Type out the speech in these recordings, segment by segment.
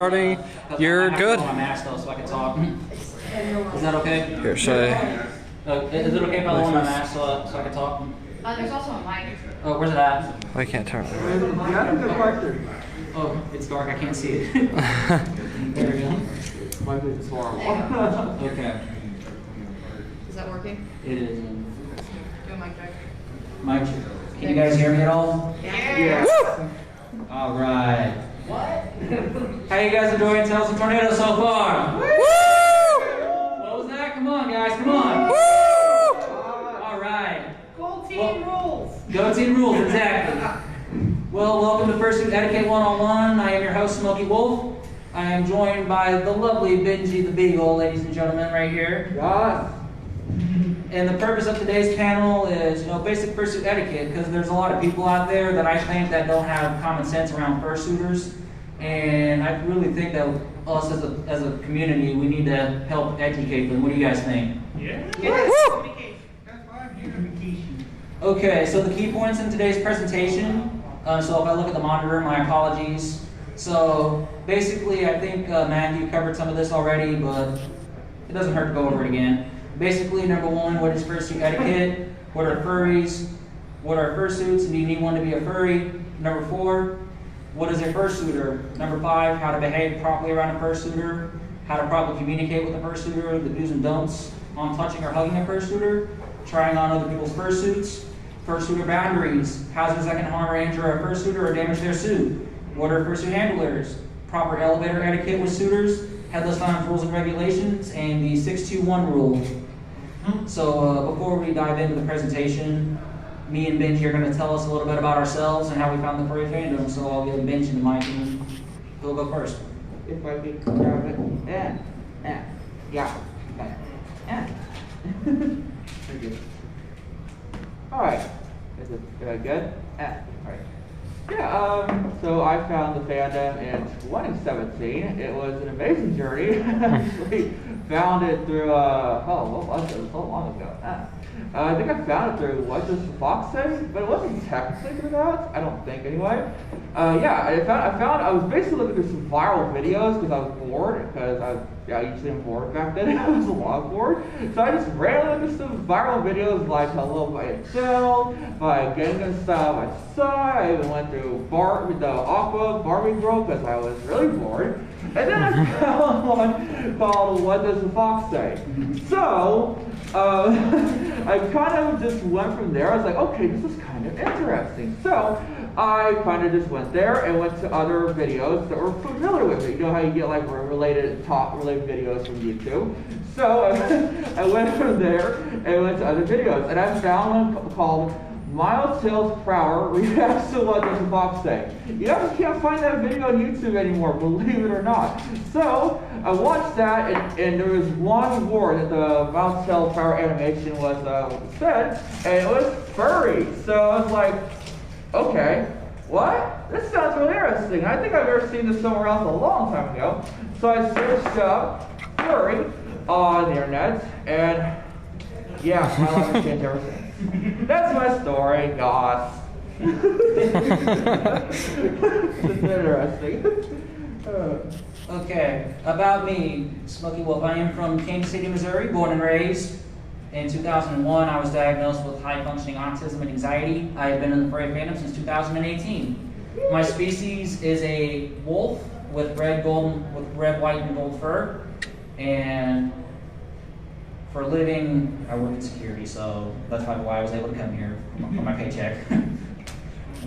Starting, you're good. My mask though, so I can talk. Is that okay? Here, should I? Is it okay if I lower my mask so I can talk? There's also a mic. Oh, where's it at? I can't turn it. Oh, it's dark. I can't see it. There we go. Okay. Is that working? It is. Do a mic check. Mike, can you guys hear me at all? Yeah. All right. What? How you guys enjoying Tales of Tornadoes so far? Woo! What was that? Come on, guys. Come on. Woo! All right. Go team rules. Go team rules, exactly. Well, welcome to Fursuit Etiquette 101. I am your host, Smoky Wolf. I am joined by the lovely Benji the Beagle, ladies and gentlemen, right here. Yes. And the purpose of today's panel is, basic fursuit etiquette, because there's a lot of people out there that I think that don't have common sense around fursuiters. And I really think that us as a community, we need to help educate them. What do you guys think? Yeah. Okay, so the key points in today's presentation. So if I look at the monitor, my apologies. So basically, I think Matthew covered some of this already, but it doesn't hurt to go over it again. Basically, number one, what is fursuit etiquette? What are furries? What are fursuits? And do you need one to be a furry? Number four, what is a fursuiter? Number five, how to behave properly around a fursuiter. How to properly communicate with a fursuiter. The do's and don'ts on touching or hugging a fursuiter. Trying on other people's fursuits. Fursuiter boundaries. Hazards that can harm or injure a fursuiter or damage their suit. What are fursuit handlers? Proper elevator etiquette with suitors. Headless Lounge rules and regulations. And the 621 rule. So before we dive into the presentation, me and Benji are going to tell us a little bit about ourselves and how we found the furry fandom. So I'll give Benji the mic and he'll go first. If I can grab it. Yeah. Very good. Alright. Is it good? Alright. Yeah, so I found the fandom in 2017. It was an amazing journey. Actually found it through, what was it? It was so long ago. I think I found it through What Does the Fox Say? But it wasn't technically through that, I don't think anyway. I was basically looking through some viral videos because I was bored, because I usually am bored back then. I was a lot bored. So I just ran into some viral videos like Hello by Itself, by Gangnam Style by Psy. I even went through the Aqua Barbie Girl because I was really bored. And then I found one called What Does the Fox Say? So, I kind of just went from there. I was like, okay, this is kind of interesting. So, I kind of just went there and went to other videos that were familiar with it. You know how you get like related videos from YouTube? So, I went from there and went to other videos. And I found one called Miles Tails Per Hour reacts to What Does the Fox Say? You just can't find that video on YouTube anymore, believe it or not. So I watched that, and there was one word that the Miles Tails Per Hour animation was said, and it was furry. So I was like, okay, what? This sounds really interesting. I think I've ever seen this somewhere else a long time ago. So I searched up furry on the internet, and yeah, my life has changed ever since. That's my story, gosh. It's interesting. Okay, about me, Smoky Wolf. I am from Kansas City, Missouri, born and raised. In 2001, I was diagnosed with high-functioning autism and anxiety. I have been in the furry fandom since 2018. My species is a wolf with red, white, and gold fur. And for a living, I work in security, so that's probably why I was able to come here for my paycheck.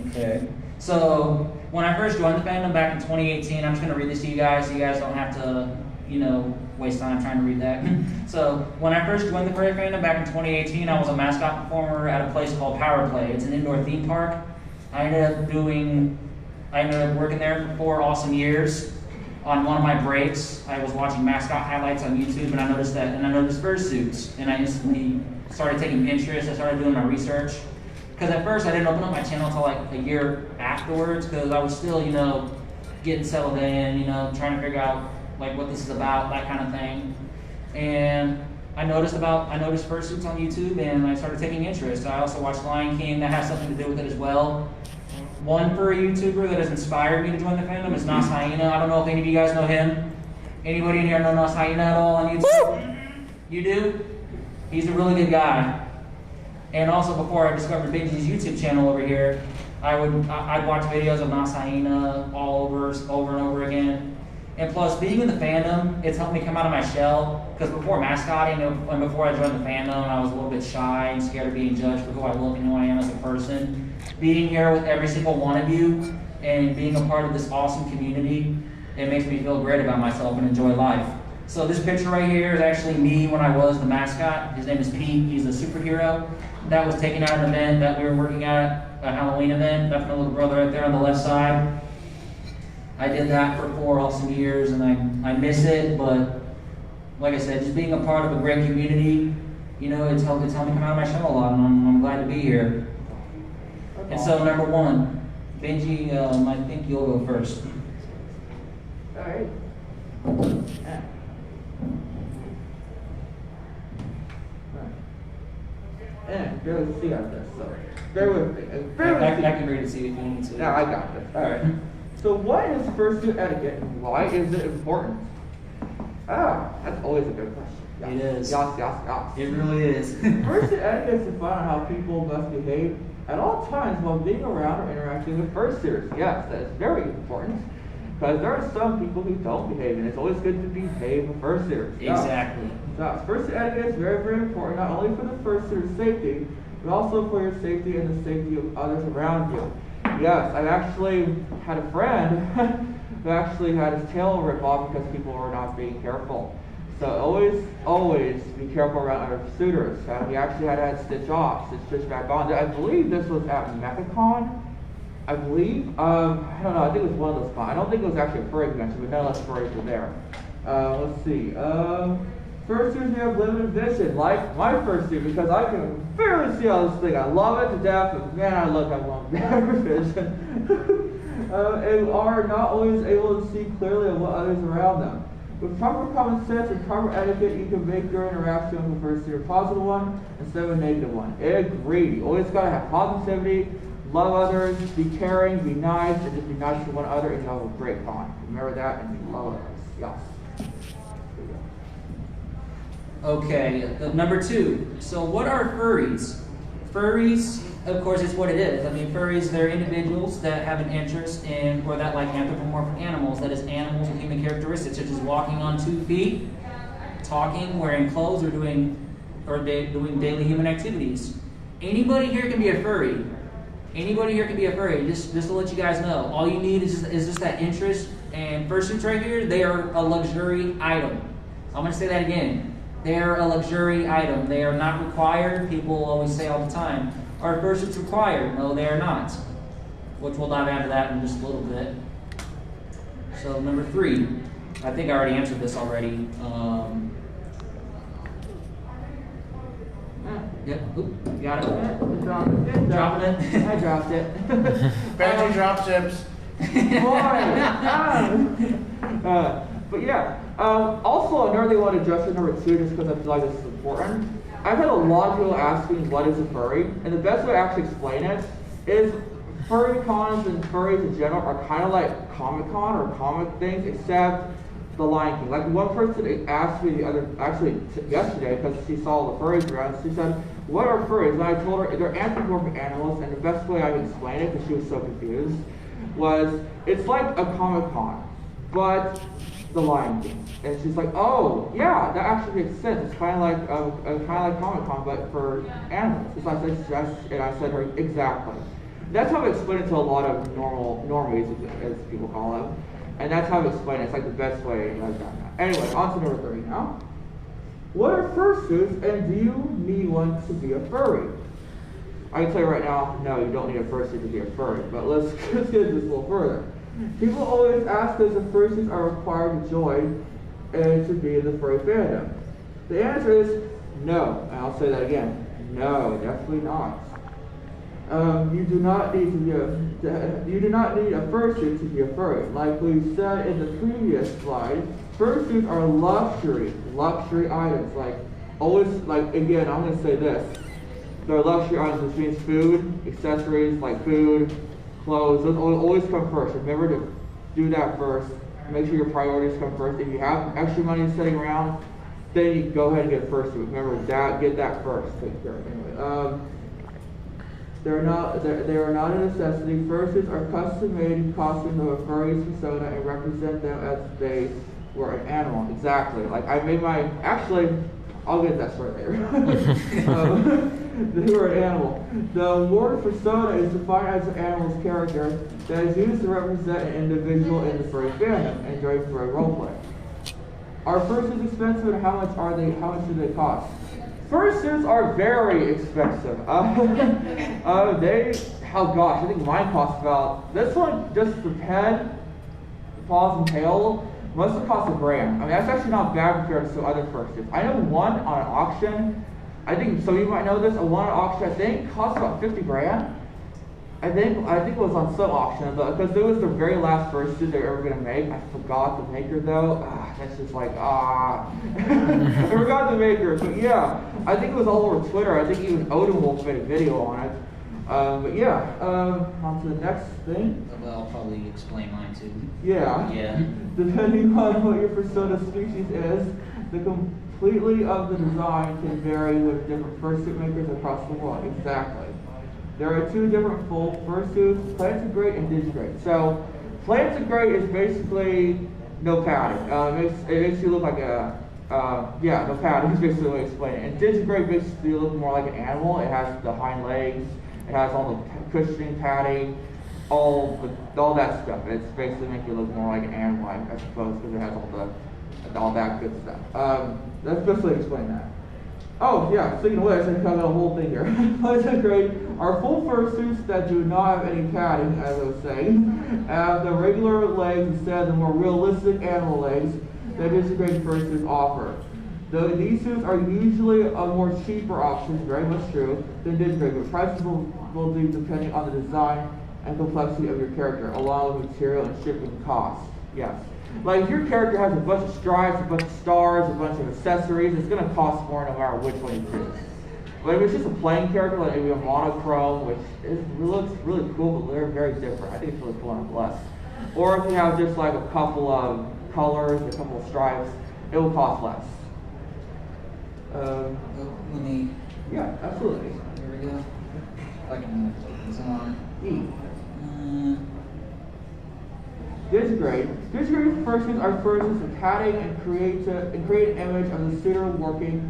Okay. So when I first joined the fandom back in 2018, I'm just going to read this to you guys so you guys don't have to, waste time trying to read that. So when I first joined the furry fandom back in 2018, I was a mascot performer at a place called Power Play. It's an indoor theme park. I ended up working there for 4 awesome years. On one of my breaks, I was watching mascot highlights on YouTube, and I noticed fursuits, and I instantly started taking interest. I started doing my research, because at first I didn't open up my channel until like a year afterwards, because I was still, getting settled in, trying to figure out like what this is about, that kind of thing. And I noticed fursuits on YouTube, and I started taking interest. I also watched Lion King. That has something to do with it as well. One furry YouTuber that has inspired me to join the fandom is Nas Hyena. I don't know if any of you guys know him. Anybody in here know Nas Hyena at all on YouTube? You do? He's a really good guy. And also, before I discovered Benji's YouTube channel over here, I'd watch videos of Nas Hyena over and over again. And plus, being in the fandom, it's helped me come out of my shell. Because before mascotting and before I joined the fandom, I was a little bit shy and scared of being judged for who I look and who I am as a person. Being here with every single one of you and being a part of this awesome community, it makes me feel great about myself and enjoy life. So this picture right here is actually me when I was the mascot. His name is Pete. He's a superhero. That was taken at an event that we were working at, a Halloween event. That's my little brother right there on the left side. I did that for 4 awesome years, and I miss it, but like I said, just being a part of a great community, you know, it's helped me come out of my shell a lot, and I'm glad to be here. And so, number 1, Benji, I think you'll go first. All right. And barely see out this, so bear with me. I can read it to you if you need to. No, I got this. All right. So what is fursuit etiquette and why is it important? That's always a good question. Yes. It is. Yes. It really is. Fursuit etiquette is defined on how people must behave at all times while being around or interacting with fursuiters. Yes, that is very important. Because there are some people who don't behave, and it's always good to behave with fursuiters. Exactly. So, fursuit etiquette is very, very important, not only for the fursuiter's safety, but also for your safety and the safety of others around you. Yes, I've actually had a friend who actually had his tail ripped off because people were not being careful. So always be careful around other suitors. He actually had to stitch back on. I believe this was at MechaCon. I believe. I don't know. I think it was one of those cons. I don't think it was actually a furry convention, but none of us furries were there. Let's see. Fursuiters have limited vision, like my fursuit, because I can barely see all this thing. I love it to death, but man, I look at long vision. And are not always able to see clearly of what others around them. With proper common sense and proper etiquette, you can make your interaction with a fursuiter a positive one instead of a negative one. Agreed. You always gotta have positivity, love others, be caring, be nice, and just be nice to one another, and you'll have a great bond. Remember that, and love others. Yes. Okay, number 2. So what are furries? Furries, of course, is what it is. I mean, furries, they're individuals that have an interest in, or that like anthropomorphic animals, that is animals with human characteristics, such as walking on 2 feet, talking, wearing clothes, or doing daily human activities. Anybody here can be a furry. Anybody here can be a furry, just to let you guys know. All you need is just that interest, and fursuits right here, they are a luxury item. I'm gonna say that again. They are a luxury item. They are not required. People always say all the time, are fursuits required? No, they are not. Which we'll dive into that in just a little bit. So number 3, I think I already answered this already. Yep. Oop, got it. Dropping it. I dropped it. Benji drop tips. But yeah. Also, another thing I want to address in number 2, just because I feel like this is important. I've had a lot of people asking what is a furry, and the best way to actually explain it is furry cons and furries in general are kind of like Comic-Con or comic things, except the Lion King. Like one person asked me yesterday, because she saw the furries around, she said, "What are furries?" And I told her they're anthropomorphic animals, and the best way I could explain it, because she was so confused, was it's like a Comic-Con, but the Lion King. And she's like, "Oh, yeah, that actually makes sense. It's kind of like Comic-Con, but for animals." So I said to her, exactly. That's how I explain it to a lot of normies, as people call them. And that's how I explain it. It's like the best way I've done that. Anyway, on to number 3 now. What are fursuits, and do you need one to be a furry? I can tell you right now, no, you don't need a fursuit to be a furry. But let's get this a little further. People always ask us if fursuits are required to join and to be in the furry fandom. The answer is no, and I'll say that again. No, definitely not. You do not need a fursuit to be a furry. Like we said in the previous slide, fursuits are luxury items. Again, I'm going to say this. They're luxury items, which means food, accessories like food, clothes, those always come first. Remember to do that first. Make sure your priorities come first. If you have extra money sitting around, then you go ahead and get Fursuit. Remember that, get that first. Take care. Anyway, they are not a necessity. Fursuits are custom-made costumes of a furry's persona and represent them as they were an animal. Exactly. Like I made my I'll get that story later. They were an animal. The word persona is defined as an animal's character that is used to represent an individual in the furry fandom and during furry roleplay. Are fursuits expensive and how much are they? How much do they cost? Fursuits are very expensive. I think mine cost about, this one, just the head, the paws and tail, must have cost $1,000. I mean, that's actually not bad compared to other fursuits. I know one on an auction, I think some of you might know this, one on an auction, I think, cost about $50,000. I think it was on some auction, because it was the very last fursuit they were ever going to make. I forgot the maker though. That's just like, I forgot the maker. But yeah, I think it was all over Twitter. I think even Odin Wolf made a video on it. But yeah, on to the next thing. Well, I'll probably explain mine too. Yeah. Yeah. Depending on what your persona species is, the completely of the design can vary with different fursuit makers across the world. Exactly. There are two different full fursuits, plantigrade and digigrade. So, plantigrade is basically no padding. It makes you look like no padding is basically the way to explain it. And digigrade makes you look more like an animal. It has the hind legs, it has all the cushioning, padding, all that stuff. It's basically make you look more like an animal, I suppose, because it has all that good stuff. That's the best way to explain that. Oh yeah, speaking of which, I covered the whole thing here. Plantigrade are full fursuits that do not have any padding, as I was saying, have the regular legs instead of the more realistic animal legs that digigrade fursuits offer. Though these suits are usually a more cheaper option, very much true, than digigrade, but prices will be depending on the design and complexity of your character, along with material and shipping costs. Yes. Like if your character has a bunch of stripes, a bunch of stars, a bunch of accessories, it's going to cost more no matter which one you choose. But if it's just a plain character, like maybe a monochrome, which looks really cool, but they're very different. I think it's really cool and less. Or if you have just like a couple of colors, a couple of stripes, it will cost less. Let me. Yeah, absolutely. Here we go. I can put this on. Digigrade fursuits are fursuits with padding and create an image of the suitor walking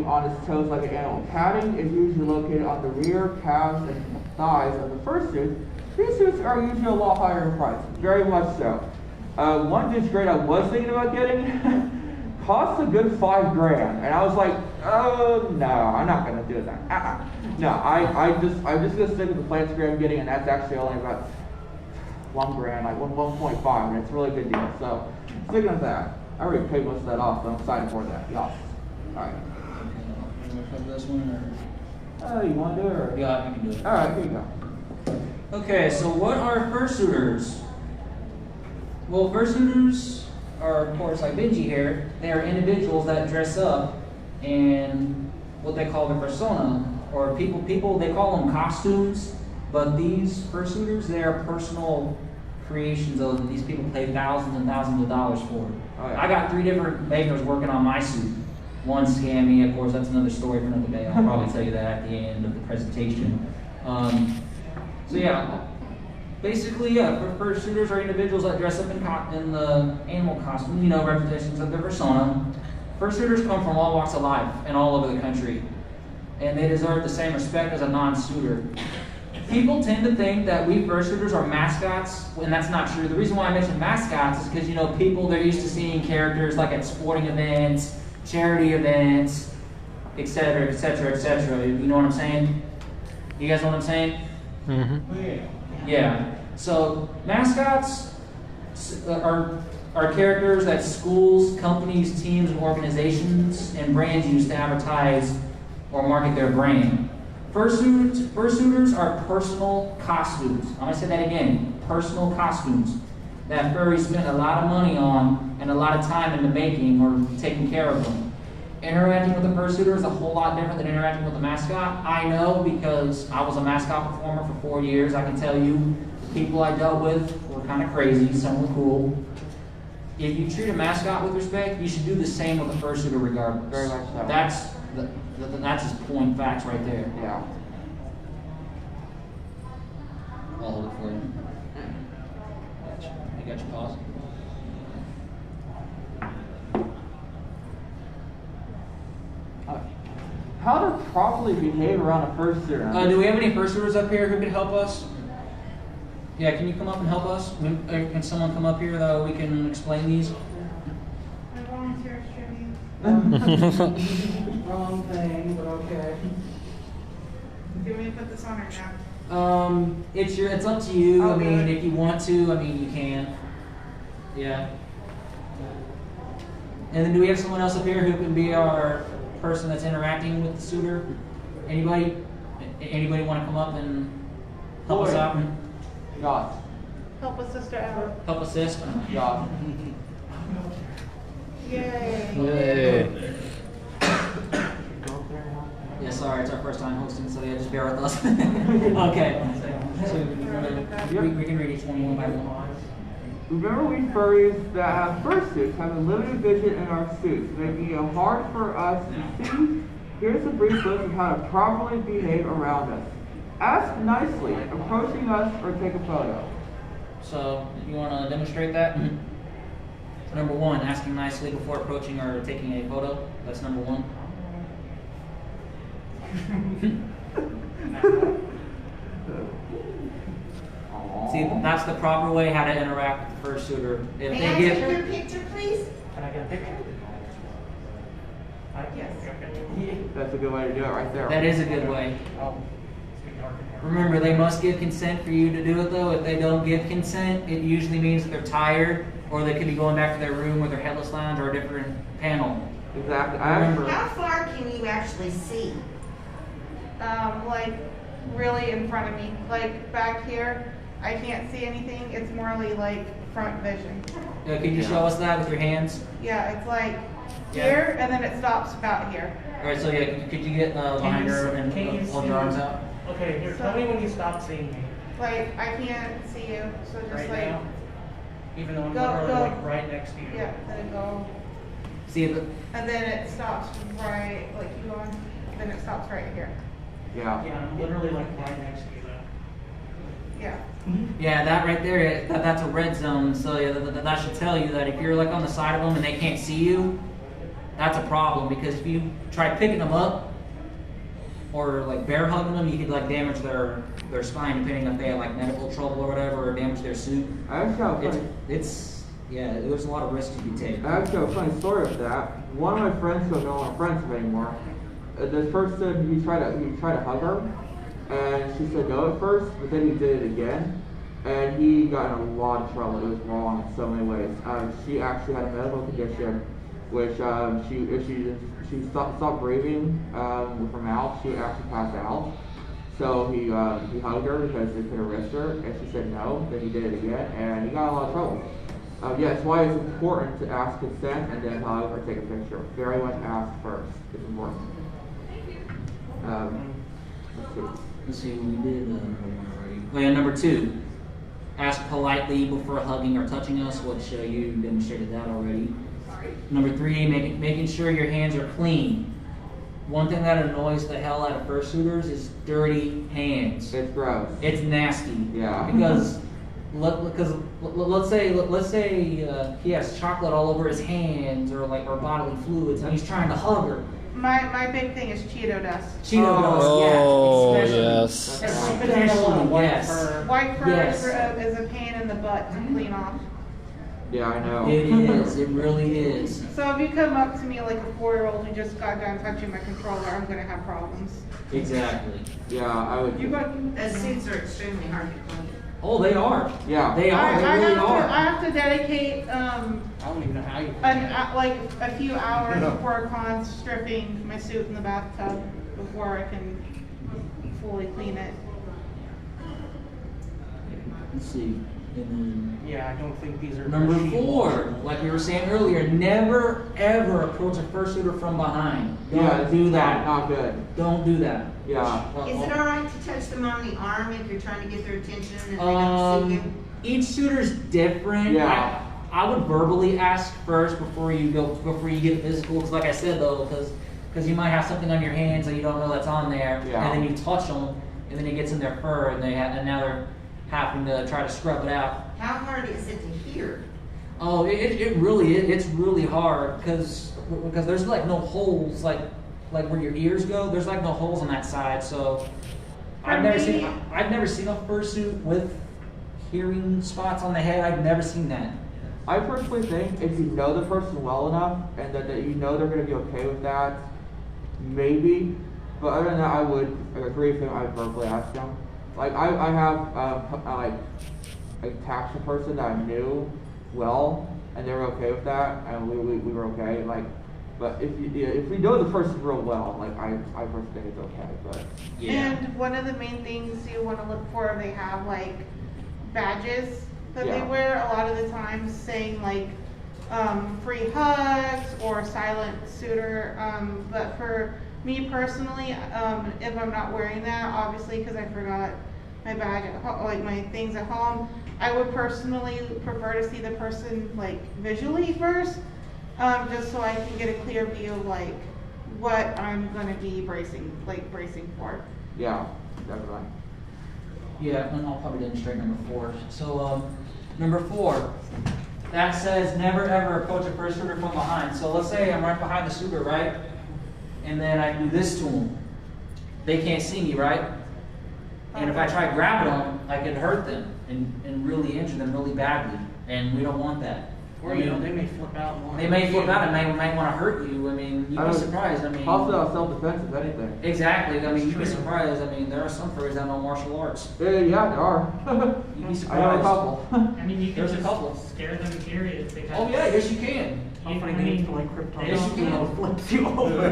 on his toes like an animal. Padding is usually located on the rear, calves, and thighs of the fursuit. These suits are usually a lot higher in price, very much so. One digigrade I was thinking about getting cost a good $5,000, and I was like, oh no, I'm not gonna do that. No, I'm just gonna stick with the plantigrade I'm getting, and that's actually only about $1,000, like 1.5, and it's a really good deal. So sticking with that. I already paid most of that off, so I'm excited for that. Yes. All right. You want to cover this one, or? You want to do it? Or? Yeah, I can do it. All right, here you go. Okay, so what are fursuiters? Well, fursuiters are, of course, like Benji here. They are individuals that dress up in what they call the persona, or people they call them costumes. But these fursuiters, they are personal creations of these people pay thousands and thousands of dollars for. Oh, yeah. I got 3 different makers working on my suit. One scammed me, of course, that's another story for another day. I'll probably tell you that at the end of the presentation. So yeah, basically, yeah, fursuiters are individuals that dress up in the animal costume, representations of their persona. Fursuiters come from all walks of life and all over the country, and they deserve the same respect as a non-suitor. People tend to think that we fursuiters are mascots, and that's not true. The reason why I mention mascots is because, people, they're used to seeing characters like at sporting events, charity events, etc., etc., etc. You know what I'm saying? You guys know what I'm saying? Mm-hmm. Yeah. So mascots are characters that schools, companies, teams, and organizations and brands use to advertise or market their brand. Fursuiters are personal costumes. I'm going to say that again. Personal costumes that furries spend a lot of money on and a lot of time into making or taking care of them. interacting with a fursuiter is a whole lot different than interacting with a mascot. I know because I was a mascot performer for 4 years. I can tell you the people I dealt with were kind of crazy, some were cool. If you treat a mascot with respect, you should do the same with a fursuiter regardless. Very much so. That's just point facts right there. Yeah. I'll hold it for you. You got your paws? How to properly behave around a fursuiter? Do we have any fursuiters up here who could help us? Yeah, can you come up and help us? Can someone come up here that we can explain these? I volunteer streaming. Wrong thing, but okay. Do you want me to put this on or no? It's up to you. I Okay. mean, if you want to, I mean, you can. Yeah. And then do we have someone else up here who can be our person that's interacting with the suitor? Anybody? Anybody want to come up and help us Boy. out? Josh. Help a sister out. Help assist? Josh. Yay. Yeah, sorry, it's our first time hosting, so yeah, just bear with us. Okay. So we can read each one by one. Remember, we furries that have fursuits have a limited vision in our suits, making it hard for us to see. Here's a brief list of how to properly behave around us. Ask nicely, approaching us, or take a photo. So, you want to demonstrate that? Number one, asking nicely before approaching or taking a photo. That's number one. See, that's the proper way how to interact with the fursuiter. If May they I give, take your picture, please? Can I get a picture? Yes. That's a good way to do it right there. that is a good way. Oh, it's dark in here. Remember, they must give consent for you to do it, though. If they don't give consent, it usually means that they're tired, or they could be going back to their room with their headless lounge or a different panel. Exactly. Remember. How far can you actually see? Like really in front of me. Like back here, I can't see anything. It's morely like front vision. Could you show us that with your hands? Yeah, it's like Yeah. here and then it stops about here. All right, so yeah, could you get behind her and Can you hold see- your arms out? Okay, here, tell me when you stop seeing me. Like I can't see you, so just Right like now? Even though I'm Go, literally go. like right next to you. yeah, then it go, See if it, and then it stops right like you on, then it stops right here. Yeah. Yeah, I'm literally like right next to you though. Yeah. yeah, that right there, that's a red zone. So yeah, that should tell you that if you're like on the side of them and they can't see you, that's a problem. Because if you try picking them up or like bear hugging them, you could like damage their spine, depending if they have like medical trouble or whatever, or damage their suit. I actually have a funny, Yeah, there's a lot of risks you take. I actually have a funny story with that. One of my friends who I'm no longer friends with anymore. This person, he tried to hug her, and she said no at first, but then he did it again, and he got in a lot of trouble. It was wrong in so many ways. She actually had a medical condition, which if she stopped breathing with her mouth, she would actually pass out. So he hugged her because it could have risked her, and she said no. Then he did it again, and he got in a lot of trouble. Yeah, that's why it's important to ask consent and then hug or take a picture. Very much ask first. It's important. Let's see what we did. Yeah, number two, ask politely before hugging or touching us, which you demonstrated that already. Number three, making sure your hands are clean. One thing that annoys the hell out of fursuiters is dirty hands. It's gross. It's nasty. Yeah. Because let's say he has chocolate all over his hands or bodily fluids, and he's trying to hug her. My big thing is Cheeto dust. Cheeto dust, Oh, yeah, especially. yes. Especially, yes. White fur Yes. is a pain in the butt to clean off. Yeah, I know. It is. It really is. So if you come up to me like a 4-year-old who just got done touching my controller, I'm gonna have problems. Exactly. Yeah, I would. Those suits are extremely hard to clean. Oh, they are. Yeah. They are. They really I are. have to dedicate I don't even know how you. like a few hours of work on stripping my suit in the bathtub before I can fully clean it. Let's see. And Yeah, I don't think these are. then number machine 4, washable. like we were saying earlier, never ever approach a fursuiter from behind. Don't Yeah, do it's that. Not good. Don't do that. Yeah. Is it all right to touch them on the arm if you're trying to get their attention and they don't see you? Each suitor's different. Yeah. I would verbally ask first before you get physical. Because like I said though, because you might have something on your hands that you don't know that's on there, Yeah. and then you touch them, and then it gets in their fur, and and now they're having to try to scrub it out. How hard is it to hear? Oh, it really is. It's really hard because there's like no holes like where your ears go. There's like no holes on that side. So I've never seen a fursuit with hearing spots on the head. I've never seen that. I personally think if you know the person well enough and that you know they're going to be okay with that, maybe. But other than that, I would agree with him. I verbally ask them. Like I have attached a person that I knew well, and they were okay with that, and we were okay. Like, but if we know the person real well, like I personally think it's okay. But And one of the main things you want to look for, they have like badges that they Yeah. wear a lot of the times saying like free hugs or silent suitor. But for me personally, if I'm not wearing that, obviously because I forgot my badge at home, like my things at home, I would personally prefer to see the person like visually first, just so I can get a clear view of like what I'm gonna be bracing for. yeah, definitely. Yeah, and I'll probably demonstrate number 4. So number 4, that says never ever approach a fursuiter from behind. So let's say I'm right behind the suitor, right? And then I do this to them. They can't see me, right? And if I try grabbing them, I can hurt them and really injure them really badly. And we don't want that. Or you know, they may flip out. and wanna They may hurt flip you. out and they might want to hurt you. I mean, you'd be surprised. I mean, Also, self-defense, if anything. exactly. I mean, you'd be That's true. surprised. I mean, there are some furries that know martial arts. Yeah, there are. You'd be I know a surprised. couple. I mean, you can There's a just couple. scare them, period. They Oh yeah, yes you can. How funny they need to like krypton. Yes, you can. Flips you over.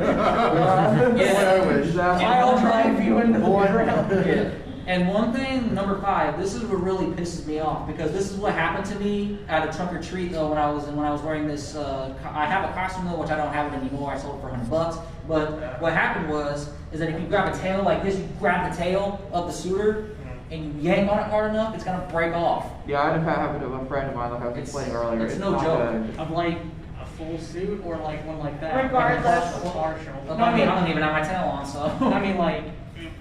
Yeah. Exactly. I'll drive you into the ground. Yeah. And one thing, number 5, this is what really pisses me off because this is what happened to me at a trunk or treat when I was wearing this. I have a costume though, which I don't have it anymore. I sold it for $100. But what happened is that if you grab a tail like this, you grab the tail of the suitor and you yank on it hard enough, it's gonna break off. Yeah, I had that happen to a friend of mine, like I was explaining earlier. It's no not joke. good. Of like a full suit or like one like that. Regardless. Like a partial. Look, No, I mean, I don't even have my tail on, so. I mean, like,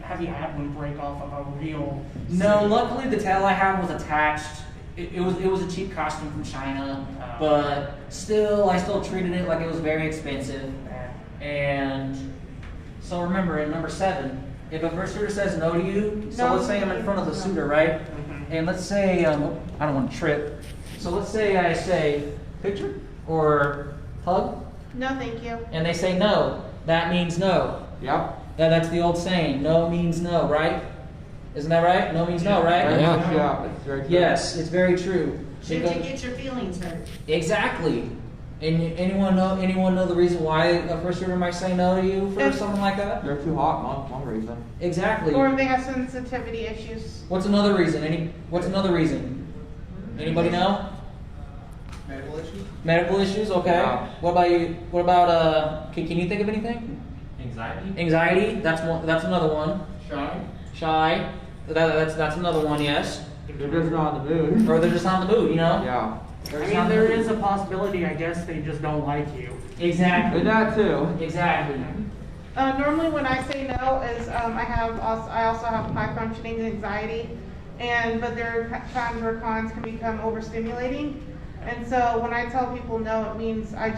have you had one break off of a real? No, luckily the tail I had was attached. It was a cheap costume from China, but still, I still treated it like it was very expensive. And so remember, in number 7, if a fursuiter says no to you, so No. let's say I'm in front of the suitor, right? And let's say, I don't want to trip. So let's say I say picture or hug, No, thank you. and they say no. That means no. Yep. That's the old saying. No means no, right? Isn't that right? No means no, right? Yeah. Yeah, it's very true. Yes, it's very true. Should you get your feelings hurt? Exactly. And anyone know the reason why a fursuiter might say no to you for If- something like that? They're too hot, one reason. Exactly. Or if they have sensitivity issues. What's another reason? What's another reason? Anybody know? Medical issues? Medical issues. Okay. Yeah. What about you? What about can you think of anything? Anxiety. Anxiety. That's one. That's another one. Shy. Shy. That's another one. Yes. They're just not in the mood. Or they're just on the mood. You know. Yeah. They're I just mean, on the there mood. is a possibility. I guess they just don't like you. Exactly. And that too. Exactly. Normally when I say no is I also have high functioning anxiety, but there are times where cons can become overstimulating. And so when I tell people no, it means I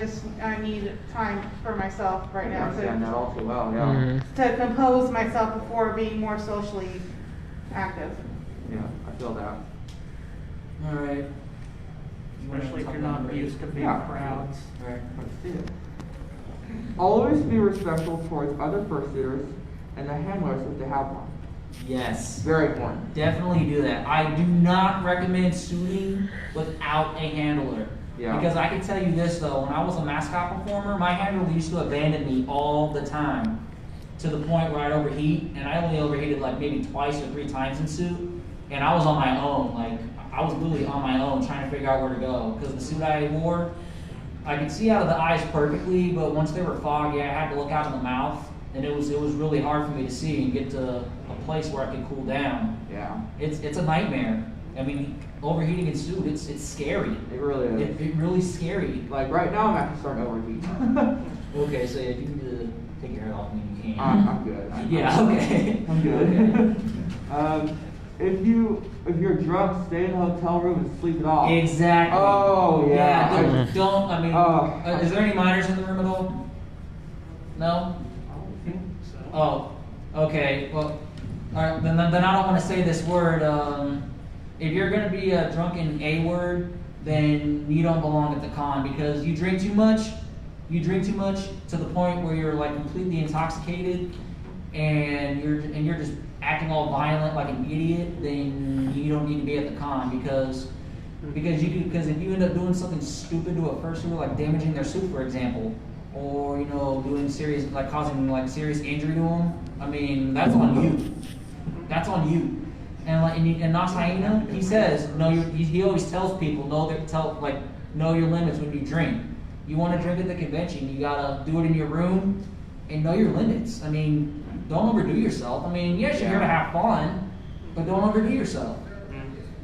need time for myself right I now understand that also well, yeah. to compose myself before being more socially active. Yeah, I feel that. All right. Especially if you're not used to big Yeah. crowds. All right. Let's see it. Always be respectful towards other fursuiters and the handlers if they have one. Yes. Very important. Definitely do that. I do not recommend suiting without a handler. Yeah. Because I can tell you this though, when I was a mascot performer, my handler used to abandon me all the time. To the point where I'd overheat, and I only overheated like maybe twice or 3 times in suit. And I was on my own. Like, I was literally on my own trying to figure out where to go because the suit I wore, I could see out of the eyes perfectly, but once they were foggy, I had to look out of the mouth, and it was really hard for me to see and get to a place where I could cool down. Yeah. It's a nightmare. I mean, overheating in suit, it's scary. It really is. It really scary. Like right now, I'm actually starting to overheat. Okay, so if you need to take your head off, I mean, you can. I'm good. Yeah, okay. I'm good. Okay. If you're drunk, stay in the hotel room and sleep it off. Exactly. Oh yeah. Don't, I mean, Oh. is there any minors in the room at all? No? I don't think so. Oh, okay, well, alright, then I don't wanna say this word, if you're gonna be a drunken A-word, then you don't belong at the con, because you drink too much to the point where you're like completely intoxicated, and you're just acting all violent like an idiot, then you don't need to be at the con, because if you end up doing something stupid to a fursuiter, like damaging their suit, for example, or doing serious, like causing like serious injury to them, I mean, that's on you. That's on you. And Nox Hyena, he says, he always tells people, know your limits when you drink. You want to drink at the convention, you gotta do it in your room and know your limits. I mean, don't overdo yourself. I mean, yes, you're here to have fun, but don't overdo yourself.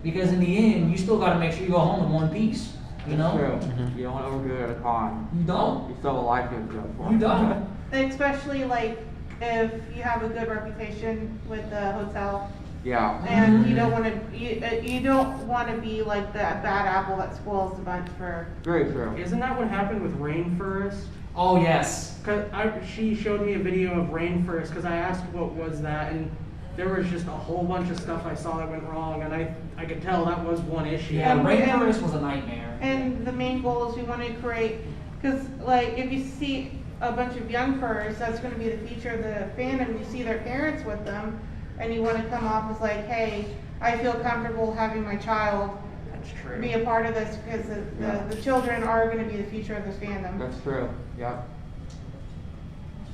Because in the end, you still gotta make sure you go home in one piece. You know? That's true. You don't want to overdo it at a con. You don't. You still have a life to go for. You don't. Especially like if you have a good reputation with the hotel. Yeah. And you don't want to be like that bad apple that spoils the bunch for. Very true. Isn't that what happened with Rainforest? Oh, yes. She showed me a video of Rainforest because I asked what was that, and there was just a whole bunch of stuff I saw that went wrong, and I could tell that was one issue. Yeah, And- Rainforest was a nightmare. And the main goal is we want to create, because like if you see a bunch of young furs, that's going to be the feature of the fandom. You see their parents with them, and you want to come off as like, hey, I feel comfortable having my child That's true. be a part of this because the children are going to be the future of this fandom. That's true. Yep.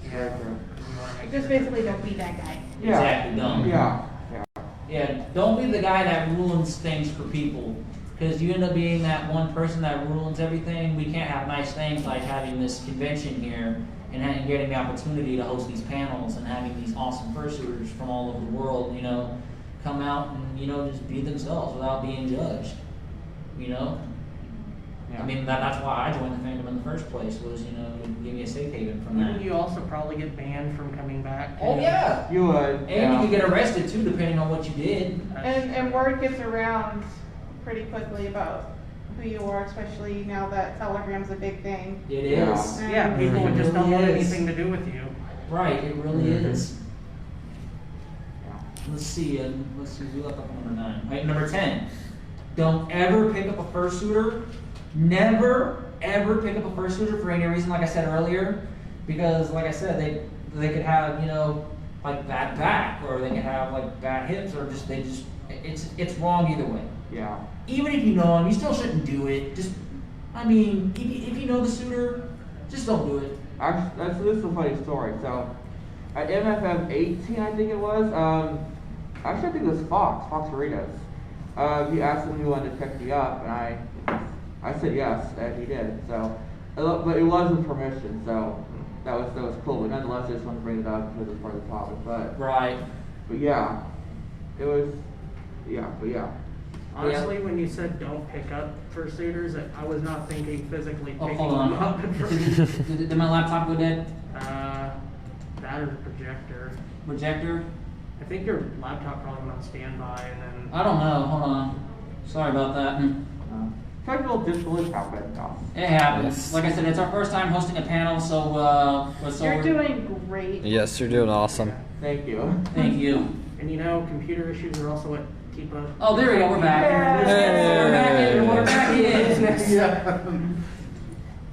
Very true. Just basically don't be that guy. Yeah. Exactly, don't. Yeah. Yeah. Yeah, don't be the guy that ruins things for people. Because you end up being that one person that ruins everything. We can't have nice things like having this convention here and getting the opportunity to host these panels and having these awesome fursuiters from all over the world, come out and, just be themselves without being judged, Yeah. I mean, that's why I joined the fandom in the first place, was, to give me a safe haven from Wouldn't that. you also probably get banned from coming back? Oh, yeah. You would. And you could get arrested, too, depending on what you did. And word gets around pretty quickly about who you are, especially now that Telegram's a big thing. It Yeah. is. Yeah, people would just don't It want really is. anything to do with you. Right, it really is. Yeah. Let's see, we left off on number 9. Right, number 10. Don't ever pick up a fursuiter. Never, ever pick up a fursuiter for any reason, like I said earlier. Because, like I said, they could have, like bad back, or they could have like bad hips, or it's wrong either way. Yeah. Even if you know him, you still shouldn't do it. If you know the suitor, just don't do it. Actually, this is a funny story. So, at MFM 18, I think it was, actually I think it was Fox Fursuiters. He asked if he wanted to pick me up, and I said yes, and he did. So, but it was with permission, so that was cool. But nonetheless, I just wanted to bring it up because it's part of the topic. Right. But yeah, it was, but yeah. Honestly, when you said don't pick up fursuiters, I was not thinking physically Oh, picking hold on. them up. Did my laptop go dead? That or projector. Projector? I think your laptop probably went on standby and then. I don't know. Hold on. Sorry about that. Technical difficulties happen. No. It happens. Yes. Like I said, it's our first time hosting a panel, so You're doing great. Yes, you're doing awesome. Thank you. Thank you. And computer issues are also what keep us. Oh, there we go. We're back. Yay. We're back in. Yeah.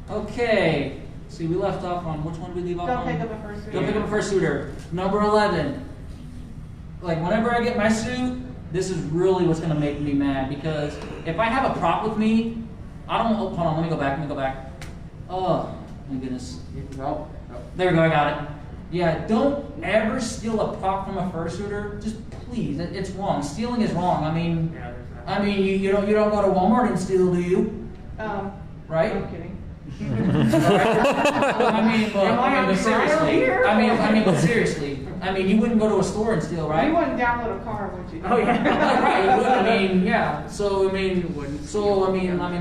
Okay. See, we left off on which one did we leave off Don't on? pick up a fursuiter. Don't pick up a fursuiter. Number 11. Like, whenever I get my suit, this is really what's going to make me mad, because if I have a prop with me, I don't. Oh, hold on. Let me go back. Oh, my goodness. No. There we go. I got it. Yeah, don't ever steal a prop from a fursuiter. Just please, it's wrong. Stealing is wrong. I mean, Yeah, there's that. I mean, you don't go to Walmart and steal, do you? Right? I'm kidding. I mean, but seriously. But seriously. I mean, you wouldn't go to a store and steal, right? You wouldn't download a car, would you? Oh, yeah. Right. You would. I mean, yeah. So I mean,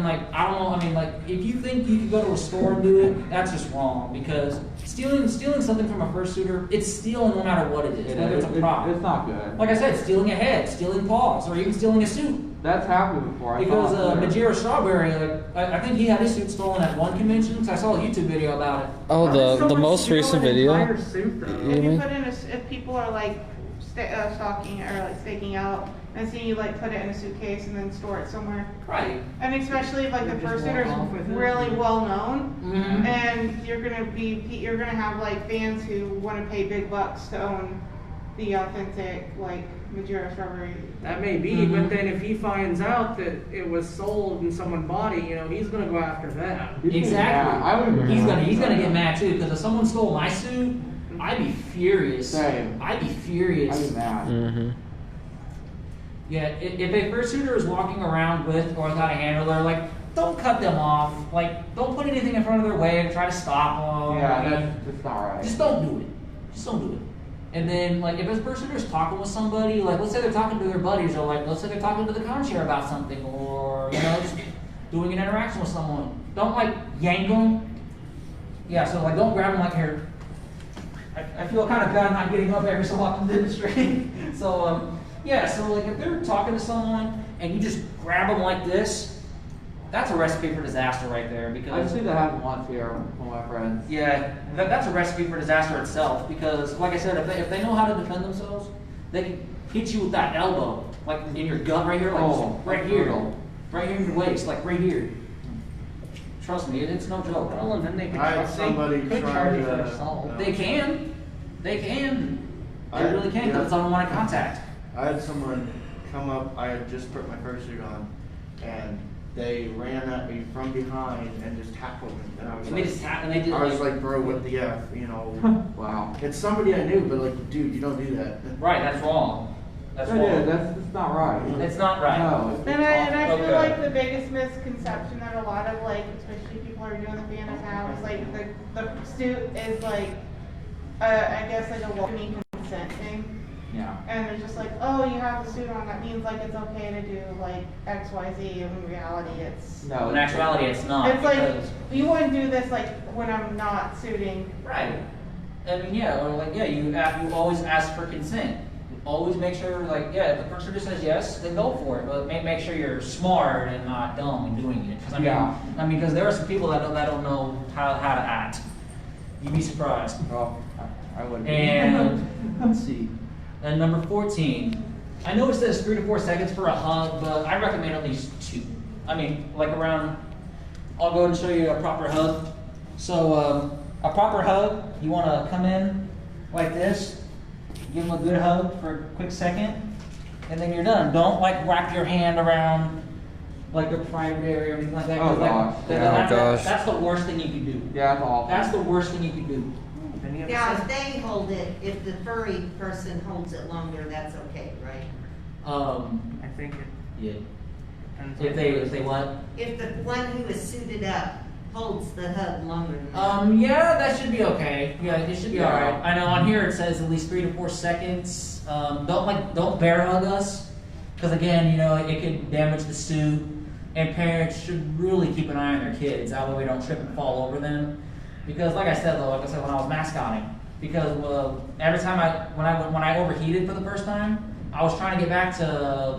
like, I don't know. I mean, like, if you think you could go to a store and do it, that's just wrong. Because stealing something from a fursuiter, it's stealing no matter what it is, whether it's a prop. It's not good. Like I said, stealing a head, stealing paws, or even stealing a suit. That's happened before. Because Majira Strawberry, like, I think he had his suit stolen at one convention. Because I saw a YouTube video about it. Oh, the most recent video. Suit, though. If you put in if people are like stalking or like staking out, and see you like put it in a suitcase and then store it somewhere. Right. And especially if like the fursuiter's really well known, Mm-hmm. and you're gonna have like fans who want to pay big bucks to own the authentic like Majira Strawberry. That may be, but then if he finds out that it was sold and someone bought it, he's gonna go after them. Exactly. Yeah, I would. He's gonna get mad too. Because if someone stole my suit, I'd be furious. Same. I'd be furious. I'd be mad. Mm-hmm. Yeah, if a fursuiter is walking around with or without a handler, like, don't cut them off. Like, don't put anything in front of their way and try to stop them. Yeah, that's not right. Just don't do it. Just don't do it. And then, like, if a fursuiter's talking with somebody, like, let's say they're talking to their buddies, or like, let's say they're talking to the concierge about something, or just doing an interaction with someone. Don't like yank them. Yeah, so like, don't grab them like here. I feel kind of bad not getting up every so often to demonstrate. So yeah, so like if they're talking to someone and you just grab them like this, that's a recipe for disaster right there. Because I've seen that happen once here with my friends. yeah, that's a recipe for disaster itself. Because like I said, if they know how to defend themselves, they can hit you with that elbow, like in your gut right here, like right here, brutal. right here in your waist, like right here. Trust me, it's no joke. Well, and then they could, I had somebody could try charge you for to, assault. They can. They I- really can, because yeah. it's unwanted contact. I had someone come up, I had just put my fursuit on, and they ran at me from behind and just tackled me. And I was And they like, just and they did I was like, bro, what the F, Wow. It's somebody I knew, but like, dude, you don't do that. right, that's wrong. That's Yeah, wrong. that's not right. It's not right. No. It's And I feel Okay. like the biggest misconception that a lot of like, especially people who are doing the fandom have is like the suit is like, I guess like a welcoming consent thing. Yeah. And they're just like, oh, you have the suit on, that means like it's okay to do like X, Y, Z. And in reality, it's No. In actuality, it's not. it's like because- you wouldn't do this like when I'm not suiting. right. I mean, yeah, or like, yeah, you always ask for consent. Always make sure, like, yeah, if the person just says yes, then go for it. But make sure you're smart and not dumb in doing it. Because I mean, because there are some people that don't know how to act. You'd be surprised. Oh, I wouldn't. And let's see. And number 14. I know it says 3 to 4 seconds for a hug, but I recommend at least 2. I mean, like around. I'll go and show you a proper hug. So a proper hug, you want to come in like this. Give them a good hug for a quick second, and then you're done. Don't like wrap your hand around like their private area or anything like that. Oh, gosh. That's the worst thing you can do. Yeah, that's awful. That's the worst thing you can do. Then you have to Now, say- if they hold it, if the furry person holds it longer, that's okay, right? I think it Yeah. depends. If they what? If the one who is suited up holds the hug longer than that. Yeah, that should be okay. Yeah, it should be Yeah. alright. I know on here it says at least 3 to 4 seconds. Don't bear hug us, because again, it could damage the suit. And parents should really keep an eye on their kids. That way we don't trip and fall over them. Because like I said when I was mascotting, because every time when I overheated for the first time, I was trying to get back to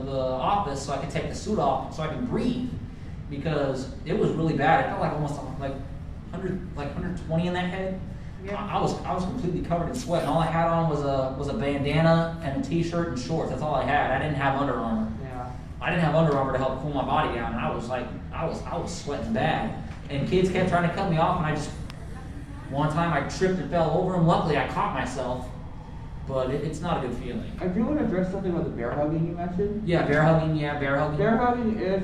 the office so I could take the suit off so I could breathe. Because it was really bad. It felt like almost like 120 in that head. Yeah. I was completely covered in sweat, and all I had on was a bandana and a t-shirt and shorts. That's all I had. I didn't have Under Armour. Yeah. I didn't have Under Armour to help cool my body down, and I was sweating bad. And kids kept trying to cut me off, and one time I tripped and fell over them. Luckily, I caught myself, but it's not a good feeling. I do want to address something about the bear hugging you mentioned. Yeah, bear hugging. Bear hugging is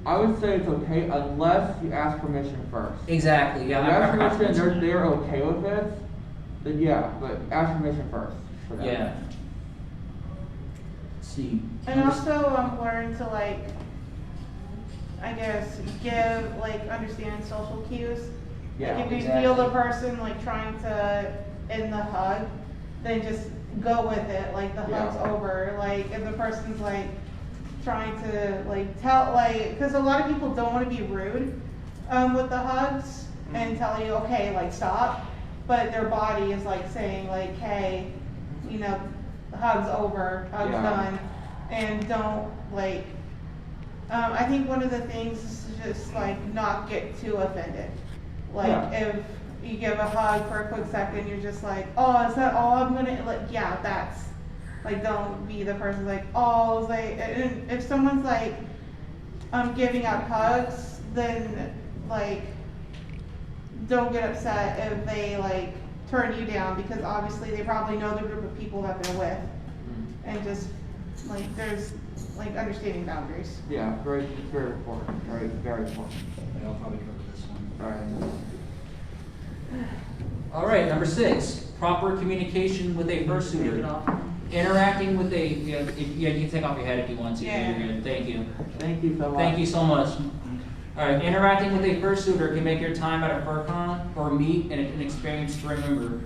I would say it's okay unless you ask permission first. Exactly. Yeah. If you I ask forgot to permission, mention they're okay with it, then yeah, but ask permission first. For that. that. Yeah. see. And also learn to like, I guess, give like understand social cues. Yeah, Like if you exactly. feel the person like trying to end the hug, then just go with it. Like the Yeah. hug's over. Like if the person's like trying to like tell like, because a lot of people don't want to be rude with the hugs and tell you okay like stop, but their body is like saying like hey, you know, the hug's over, hug's Yeah. done, and don't like. I think one of the things is to just like not get too offended. Like Yeah. if you give a hug for a quick second, you're just like, oh, is that all I'm gonna like? Yeah, that's like don't be the person like, oh, it's like and if someone's like giving out hugs, then like don't get upset if they like turn you down because obviously they probably know the group of people that they're with, and just like there's like understanding boundaries. Yeah, very important. Very important. I'll probably cover this one. All right. All right, number 6, proper communication with a fursuiter. Interacting with a, you can take off your head if you want to. Yeah. You're good. Thank you. Thank you so much. Thank you so much. All right, interacting with a fursuiter can make your time at a FurCon or meet an experience to remember.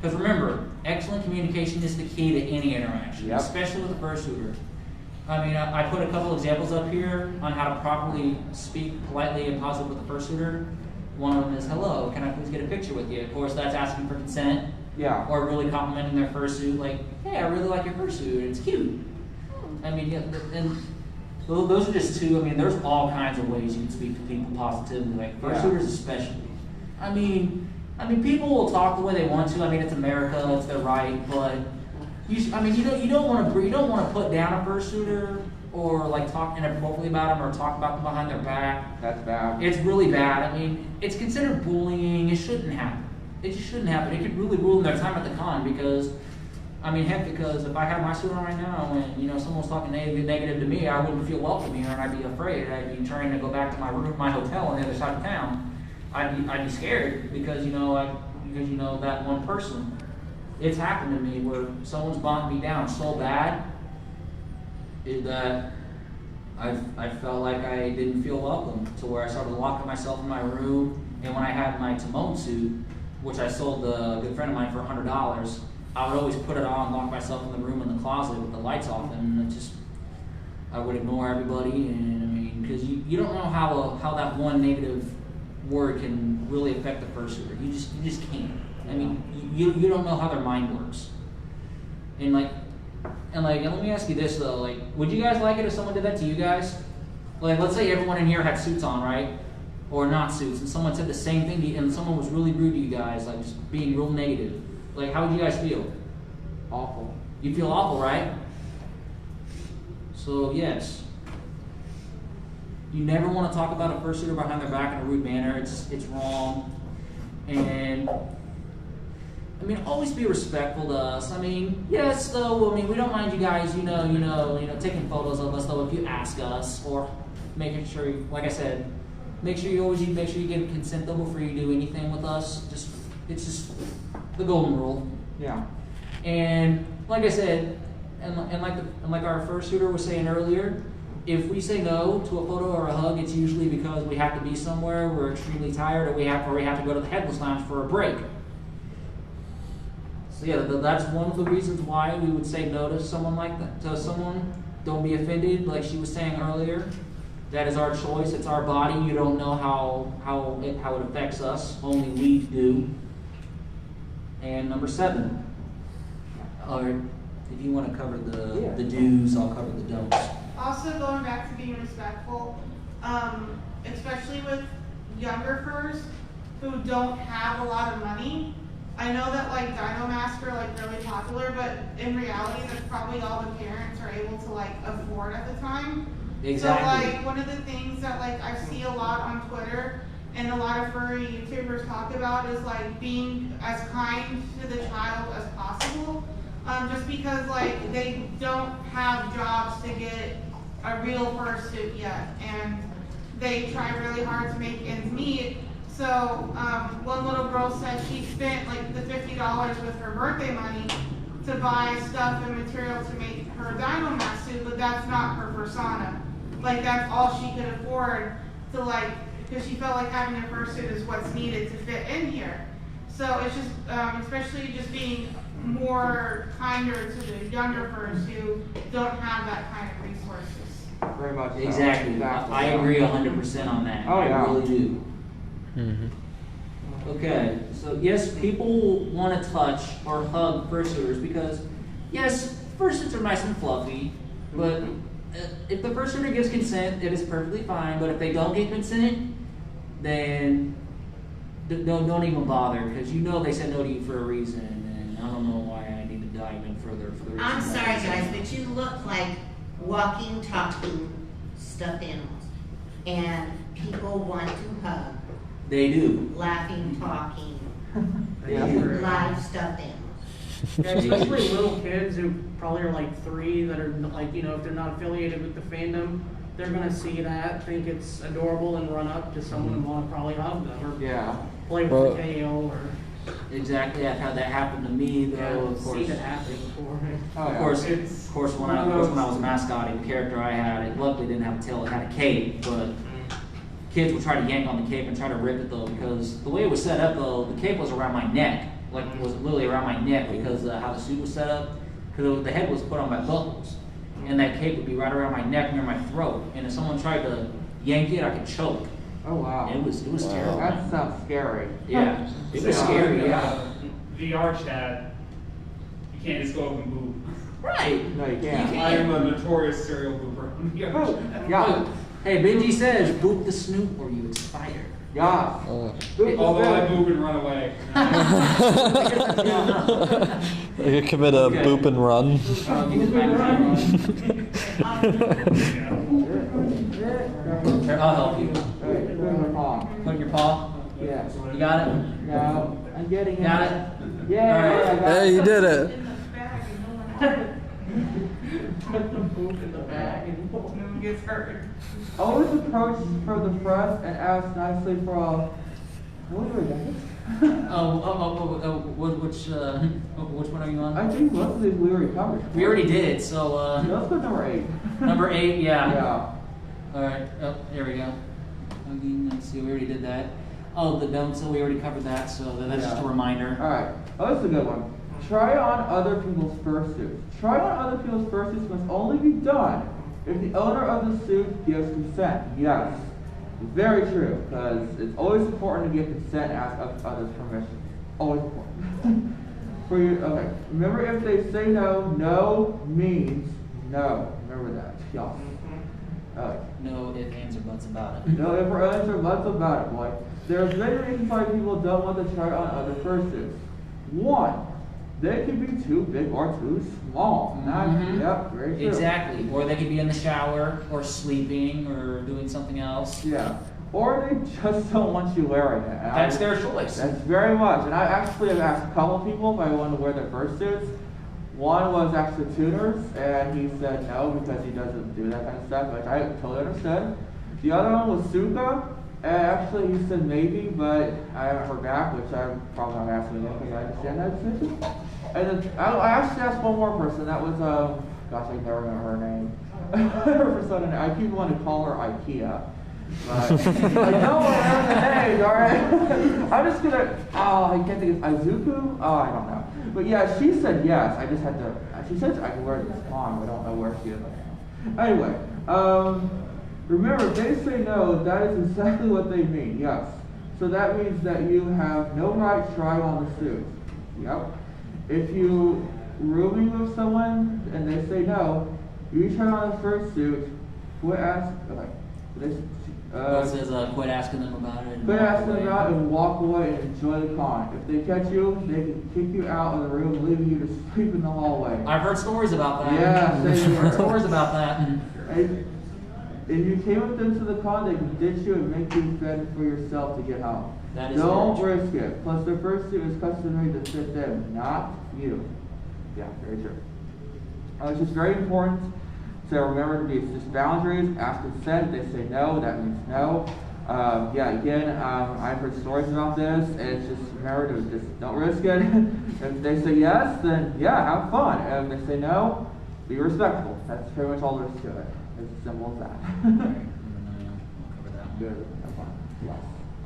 Because remember, excellent communication is the key to any interaction, Yep. especially with a fursuiter. I mean, I put a couple examples up here on how to properly speak politely and positive with a fursuiter. One of them is, hello, can I please get a picture with you? Of course, that's asking for consent. Yeah. Or really complimenting their fursuit, like, hey, I really like your fursuit, it's cute. I mean, yeah, and those are just two. I mean, there's all kinds of ways you can speak to people positively, like fursuiters especially. I mean, people will talk the way they want to. I mean, it's America, it's their right, but you don't want to put down a fursuiter or like talk inappropriately about them or talk about them behind their back. That's bad. It's really bad. I mean, it's considered bullying. It shouldn't happen. It just shouldn't happen. It could really ruin their time at the con because, I mean, heck, because if I had my suit on right now and, you know, someone was talking negative to me, I wouldn't feel welcome here and I'd be afraid. I'd be trying to go back to my room, my hotel on the other side of town. I'd be scared because, you know, that one person. It's happened to me where someone's bombed me down so bad is that I felt like I didn't feel welcome to where I started locking myself in my room. And when I had my Timon suit, which I sold a good friend of mine for $100, I would always put it on, lock myself in the room in the closet with the lights off, and I would ignore everybody. And I mean, because you don't know how that one negative word can really affect the fursuiter. You just can't. I mean, you don't know how their mind works. And let me ask you this though, like, would you guys like it if someone did that to you guys? Like, let's say everyone in here had suits on, right? Or not suits, and someone said the same thing to you, and someone was really rude to you guys, like just being real negative. Like, how would you guys feel? Awful. You feel awful, right? So yes, you never want to talk about a fursuiter behind their back in a rude manner. It's wrong. And I mean, always be respectful to us. I mean, yes, though. I mean, we don't mind you guys, you know, taking photos of us, though, if you ask us, or making sure, like I said, make sure you give consent though before you do anything with us. It's just the golden rule. Yeah. And like I said, and like our fursuiter was saying earlier, if we say no to a photo or a hug, it's usually because we have to be somewhere, we're extremely tired, or we have to go to the Headless lounge for a break. So yeah, that's one of the reasons why we would say no to someone like that. To someone, don't be offended, like she was saying earlier. That is our choice. It's our body. You don't know how it affects us. Only we do. And number 7. Or if you want to cover the do's, I'll cover the don'ts. Also going back to being respectful, especially with younger furs who don't have a lot of money. I know that like Dino Masks are like really popular, but in reality that's probably all the parents are able to like afford at the time. Exactly. So like one of the things that like I see a lot on Twitter and a lot of furry YouTubers talk about is like being as kind to the child as possible. Just because like they don't have jobs to get a real fursuit yet, and they try really hard to make ends meet. So one little girl said she spent like the $50 with her birthday money to buy stuff and material to make her Dino Mask suit, but that's not her persona. Like, that's all she could afford to, like, because she felt like having a fursuit is what's needed to fit in here. So it's just, especially just being more kinder to the younger furs who don't have that kind of resources. Very much so. Exactly. I agree 100% on that. Oh, yeah. I really do. Mhm. Okay, so yes, people want to touch or hug fursuiters because, yes, fursuits are nice and fluffy, but if the fursuiter gives consent, it is perfectly fine. But if they don't get consent, then don't even bother, because you know they said no to you for a reason, and I don't know why I need to dive in further for the reason. I'm that sorry, they said. guys, but you look like walking, talking stuffed animals. And people want to hug, They do. laughing, talking, Yeah. live stuffed animals. Yeah, especially little kids who probably are like 3 that are like, you know, if they're not affiliated with the fandom, they're gonna see that, think it's adorable, and run up to someone and want to probably hug them or Yeah. play with Well- the tail or. Exactly. I've had that happen to me, though. Yeah, Of I've course. seen it happen before. Oh, Of yeah. course, when I was mascotting, the character I had, it luckily didn't have a tail, it had a cape, but kids would try to yank on the cape and try to rip it though, because the way it was set up though, the cape was around my neck, like it was literally around my neck because how the suit was set up, because the head was put on by buckles, and that cape would be right around my neck near my throat, and if someone tried to yank it, I could choke. Oh, wow. It was terrible. That sounds scary. Yeah, it was scary. Yeah, VR chat, you can't just go up and boo. right. No, you can't. I am a notorious serial booper. Oh, yeah. Hey, Benji says, boop the snoot or you expire. Yeah. Oh. Although I boop and run away. You could commit a Okay. boop and run. You just Here, I'll help you. Alright, put it in my palm. Put in your paw. Yeah. You got it? No, I'm getting it. Got it? Yeah. Alright. I got Hey, you did it. In the bag and no one Put the poop in the bag and no one gets hurt. Always approach for the front and ask nicely for a. What are we Which one are you on? I think most of these we already covered. We already did, so, Let's go number 8. number 8, yeah. Yeah. Alright, oh, here we go. Let's see, we already did that. Oh, the don't, so we already covered that, so that's just a Yeah. reminder. Alright. Oh, this is a good one. Try on other people's fursuits. Try on other people's fursuits must only be done if the owner of the suit gives consent. Yes. Very true, because it's always important to get consent and ask others' permission. Always important. For you, okay. Remember, if they say no, no means no. Remember that. Yes. Alright. No ifs, ands, or buts about it. No ifs, ands, or buts about it, boy. There's many reasons why people don't want to try on other fursuits. 1, they can be too big or too small. Mhm. Yep, very true. Exactly. Or they could be in the shower, or sleeping, or doing something else. Yeah. Or they just don't want you wearing it. And That's their choice. That's very much. And I actually have asked a couple of people if I wanted to wear their fursuits. One was actually Tuners, and he said no because he doesn't do that kind of stuff, which I totally understood. The other one was Suka, and actually he said maybe, but I haven't heard back, which I'm probably not asking again because I understand that decision. And then I actually asked one more person. That was gosh, I never remember her name. For some I keep wanting to call her IKEA. But I don't remember the name, alright? I'm just gonna, I can't think of Izuku? Oh, I don't know. But yeah, she said yes. I just had to, she said I can wear this on, but I don't know where she is right now. Anyway, remember, if they say no, that is exactly what they mean, yes. So that means that you have no right to try on the suit. Yep. If you rooming with someone and they say no, you try on the first suit, quit asking, okay. It says quit asking them about it. Quit asking them about it and walk away and enjoy the con. If they catch you, they can kick you out of the room, leaving you to sleep in the hallway. I've heard stories about that. Yeah, I've heard stories about that. And if you came with them to the con, they can ditch you and make you fend for yourself to get home. That is Don't very true. risk it. Plus, their first suit is customary to fit them, not you. Yeah, very true. It's just very important to remember to be just boundaries. Ask consent. If they say no, that means no. Yeah, again, I've heard stories about this. And it's just remember to just don't risk it. If they say yes, then yeah, have fun. And if they say no, be respectful. That's pretty much all there is to it. As simple as that. Number 9, we'll cover that one. Good. That's fine. Yes.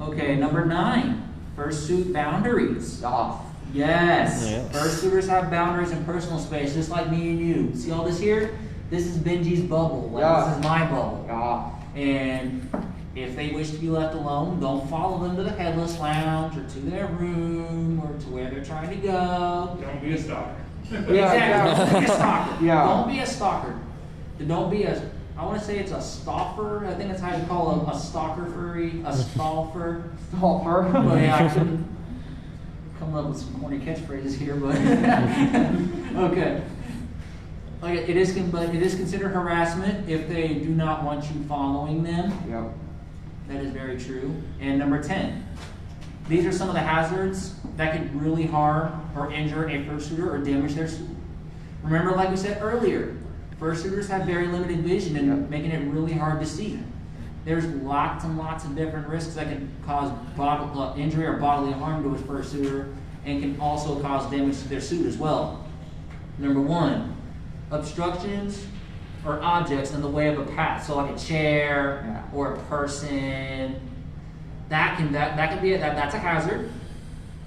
Okay, number 9, fursuit boundaries. Yes. Yes. Yes. Fursuiters have boundaries and personal space, just like me and you. See all this here? This is Benji's bubble. Like, Yeah. This is my bubble. Yeah. And if they wish to be left alone, don't follow them to the Headless Lounge or to their room or to where they're trying to go. Don't be a stalker. Exactly. yeah. Don't be a stalker. Yeah. Don't be a stalker. Don't be a. I want to say it's a stalker. I think that's how you call a stalker furry. A stalker. Stalker. But yeah, I couldn't come up with some corny catchphrases here, but okay. Like it is considered harassment if they do not want you following them. Yep. That is very true. And number 10, these are some of the hazards that could really harm or injure a fursuiter or damage their suit. Remember, like we said earlier, fursuiters have very limited vision and making it really hard to see. There's lots and lots of different risks that can cause injury or bodily harm to a fursuiter and can also cause damage to their suit as well. Number 1, obstructions or objects in the way of a path, so like a chair or a person. That's a hazard.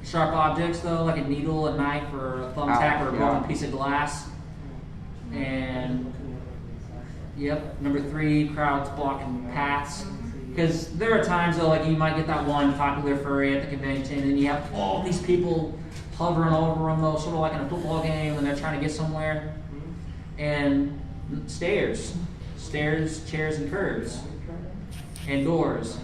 Sharp objects though, like a needle, a knife, or a thumbtack, or a broken piece of glass. And yep, number 3, crowds blocking paths. Because there are times though, like you might get that one popular furry at the convention, and you have all these people hovering over them though, sort of like in a football game when they're trying to get somewhere. And stairs, chairs, and curbs, and doors.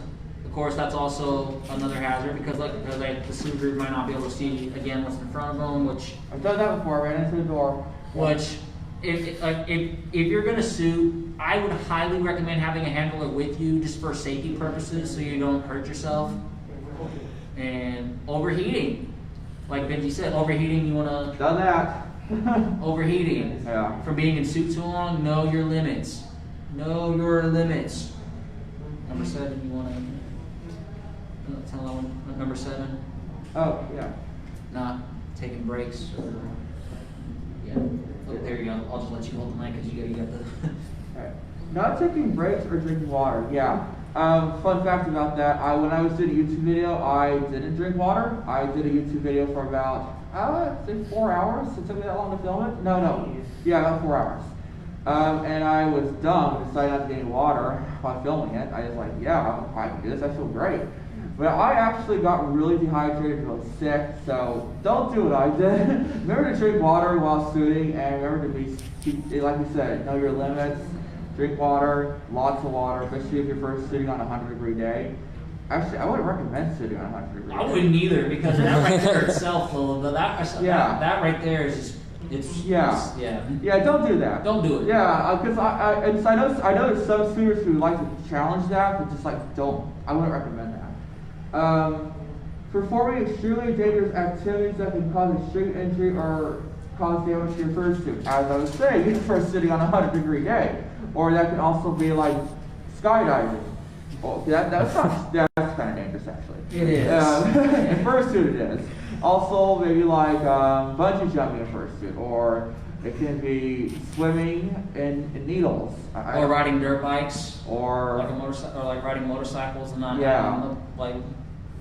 Of course, that's also another hazard because the suitor might not be able to see again what's in front of them. Which I've done that before. I ran into the door. Which, if you're gonna sue, I would highly recommend having a handler with you just for safety purposes, so you don't hurt yourself. And overheating, like Benji said, overheating. You wanna Done that. overheating. Yeah. From being in suit too long, know your limits. Know your limits. Number 7, you want to tell that one? Number 7, Oh, yeah. not taking breaks or, yeah. Oh, there you go. I'll just let you hold the mic because you got the. Alright. Not taking breaks or drinking water. Yeah. Fun fact about that. When I was doing a YouTube video, I didn't drink water. I did a YouTube video for about, I think 4 hours. It took me that long to film it. No. Yeah, about 4 hours. And I was dumb and decided not to get any water while filming it. I was like, yeah, I can do this. I feel great. But I actually got really dehydrated, really sick. So don't do what I did. Remember to drink water while shooting, and remember to be, like we said, know your limits. Drink water, lots of water, especially if you're first shooting on a 100-degree day. Actually, I wouldn't recommend shooting on a 100-degree day. I wouldn't either because that right there itself, that right there is just. Yeah, don't do that. Don't do it. Yeah, because I know there's some students who like to challenge that, but just like don't. I wouldn't recommend that. Performing extremely dangerous activities that can cause extreme injury or cause damage to your fursuit. As I was saying, you're first sitting on a 100-degree day, or that can also be like skydiving. Well, that's kind of dangerous actually. It is. In fursuit it is. Also, maybe like bungee jumping in fursuit, or it can be swimming in needles. Or riding dirt bikes, or like a motorcycle, or like riding motorcycles and not Yeah. having them, like.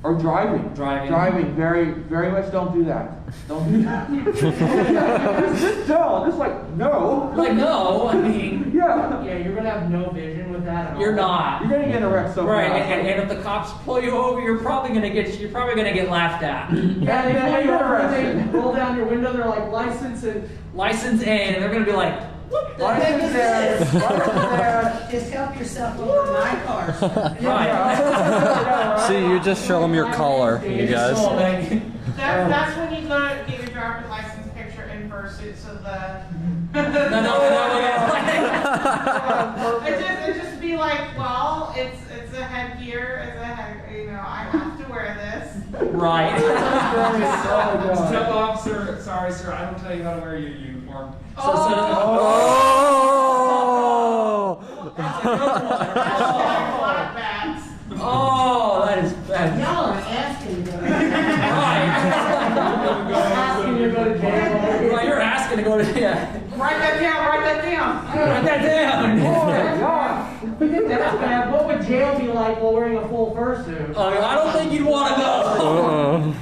Or driving. Driving. Very, very much don't do that. Don't do that. just don't. Just like, no. Like, no, I mean. Yeah. Yeah, you're gonna have no vision with that at all. You're not. You're gonna get arrested so Right, fast. and if the cops pull you over, you're probably gonna get laughed at. Yeah, they Yeah, pull you you're over, arrested. they roll down your window, they're like, license and... License in, and they're gonna be like, what the heck License is there. this? License there. Just help yourself over my car. Right. See, you just show them your collar, you guys. So, like, That's when you go to get your driver's license picture in fursuit, so the. no. It just be like, well, it's a headgear, I have to wear this. Right. Step off, sir. Sorry, sir. I don't tell you how to wear your uniform. Oh, that is bad. Y'all are asking me. Right. Asking you to go to jail. Right, you're asking that's gonna go to Write that down, write that down. Write that down. That's bad. What would jail be like while wearing a full fursuit? I don't think you'd want to know.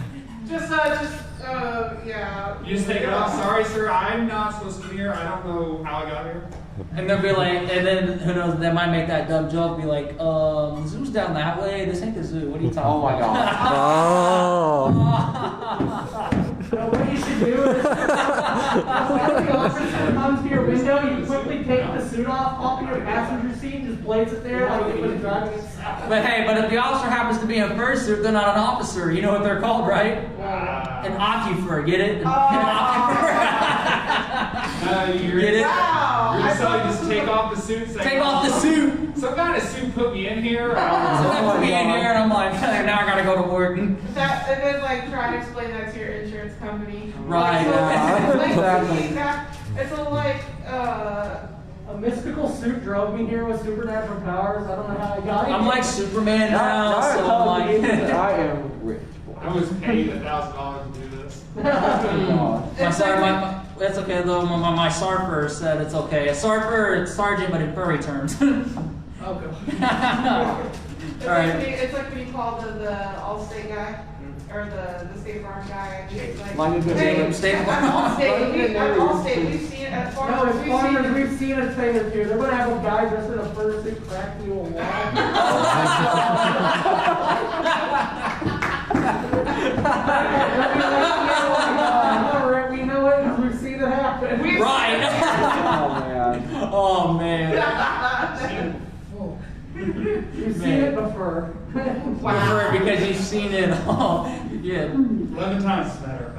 Yeah. You just take it off. Sorry, sir, I'm not supposed to be here. I don't know how I got here. And they'll be like, and then who knows? They might make that dumb joke. Be like, the zoo's down that way. This ain't the zoo. What are you talking Oh my about? So what you should do is, when the officer comes to your window, you quickly take the suit off of your passenger seat and just place it there like it was driving itself. But hey, but if the officer happens to be in fursuit, they're not an officer. You know what they're called, right? An occuper. Get it? An occuper. You're Get it? Wow. You're just telling me just take off the suit. Say, Take off the suit. Some kind of suit put me in here. So they put me in here, and I'm like, now I gotta go to work. And then like try to explain that to your insurance company. Right. It's a like A mystical suit drove me here with supernatural powers. I don't know how I got it. I'm like Superman now, so I'm like. I am rich. I was paid $1,000 to do this. That's okay though. My sarper said it's okay. A sarper, it's sergeant, but in furry terms. Okay. It's like when you call the Allstate guy or the State Farm guy. And he's like, Like a good hey, name. State I'm Farm. Allstate. We've seen it at No, farmers. it's farmers. We've seen it famous here. They're gonna have a guy dressed in a fursuit crack you a wall. Alright, we know it because we've seen it happen. Right. Oh man. Oh man. You've seen it before. Wow. Because you've seen it all. Yeah. 11 times is better.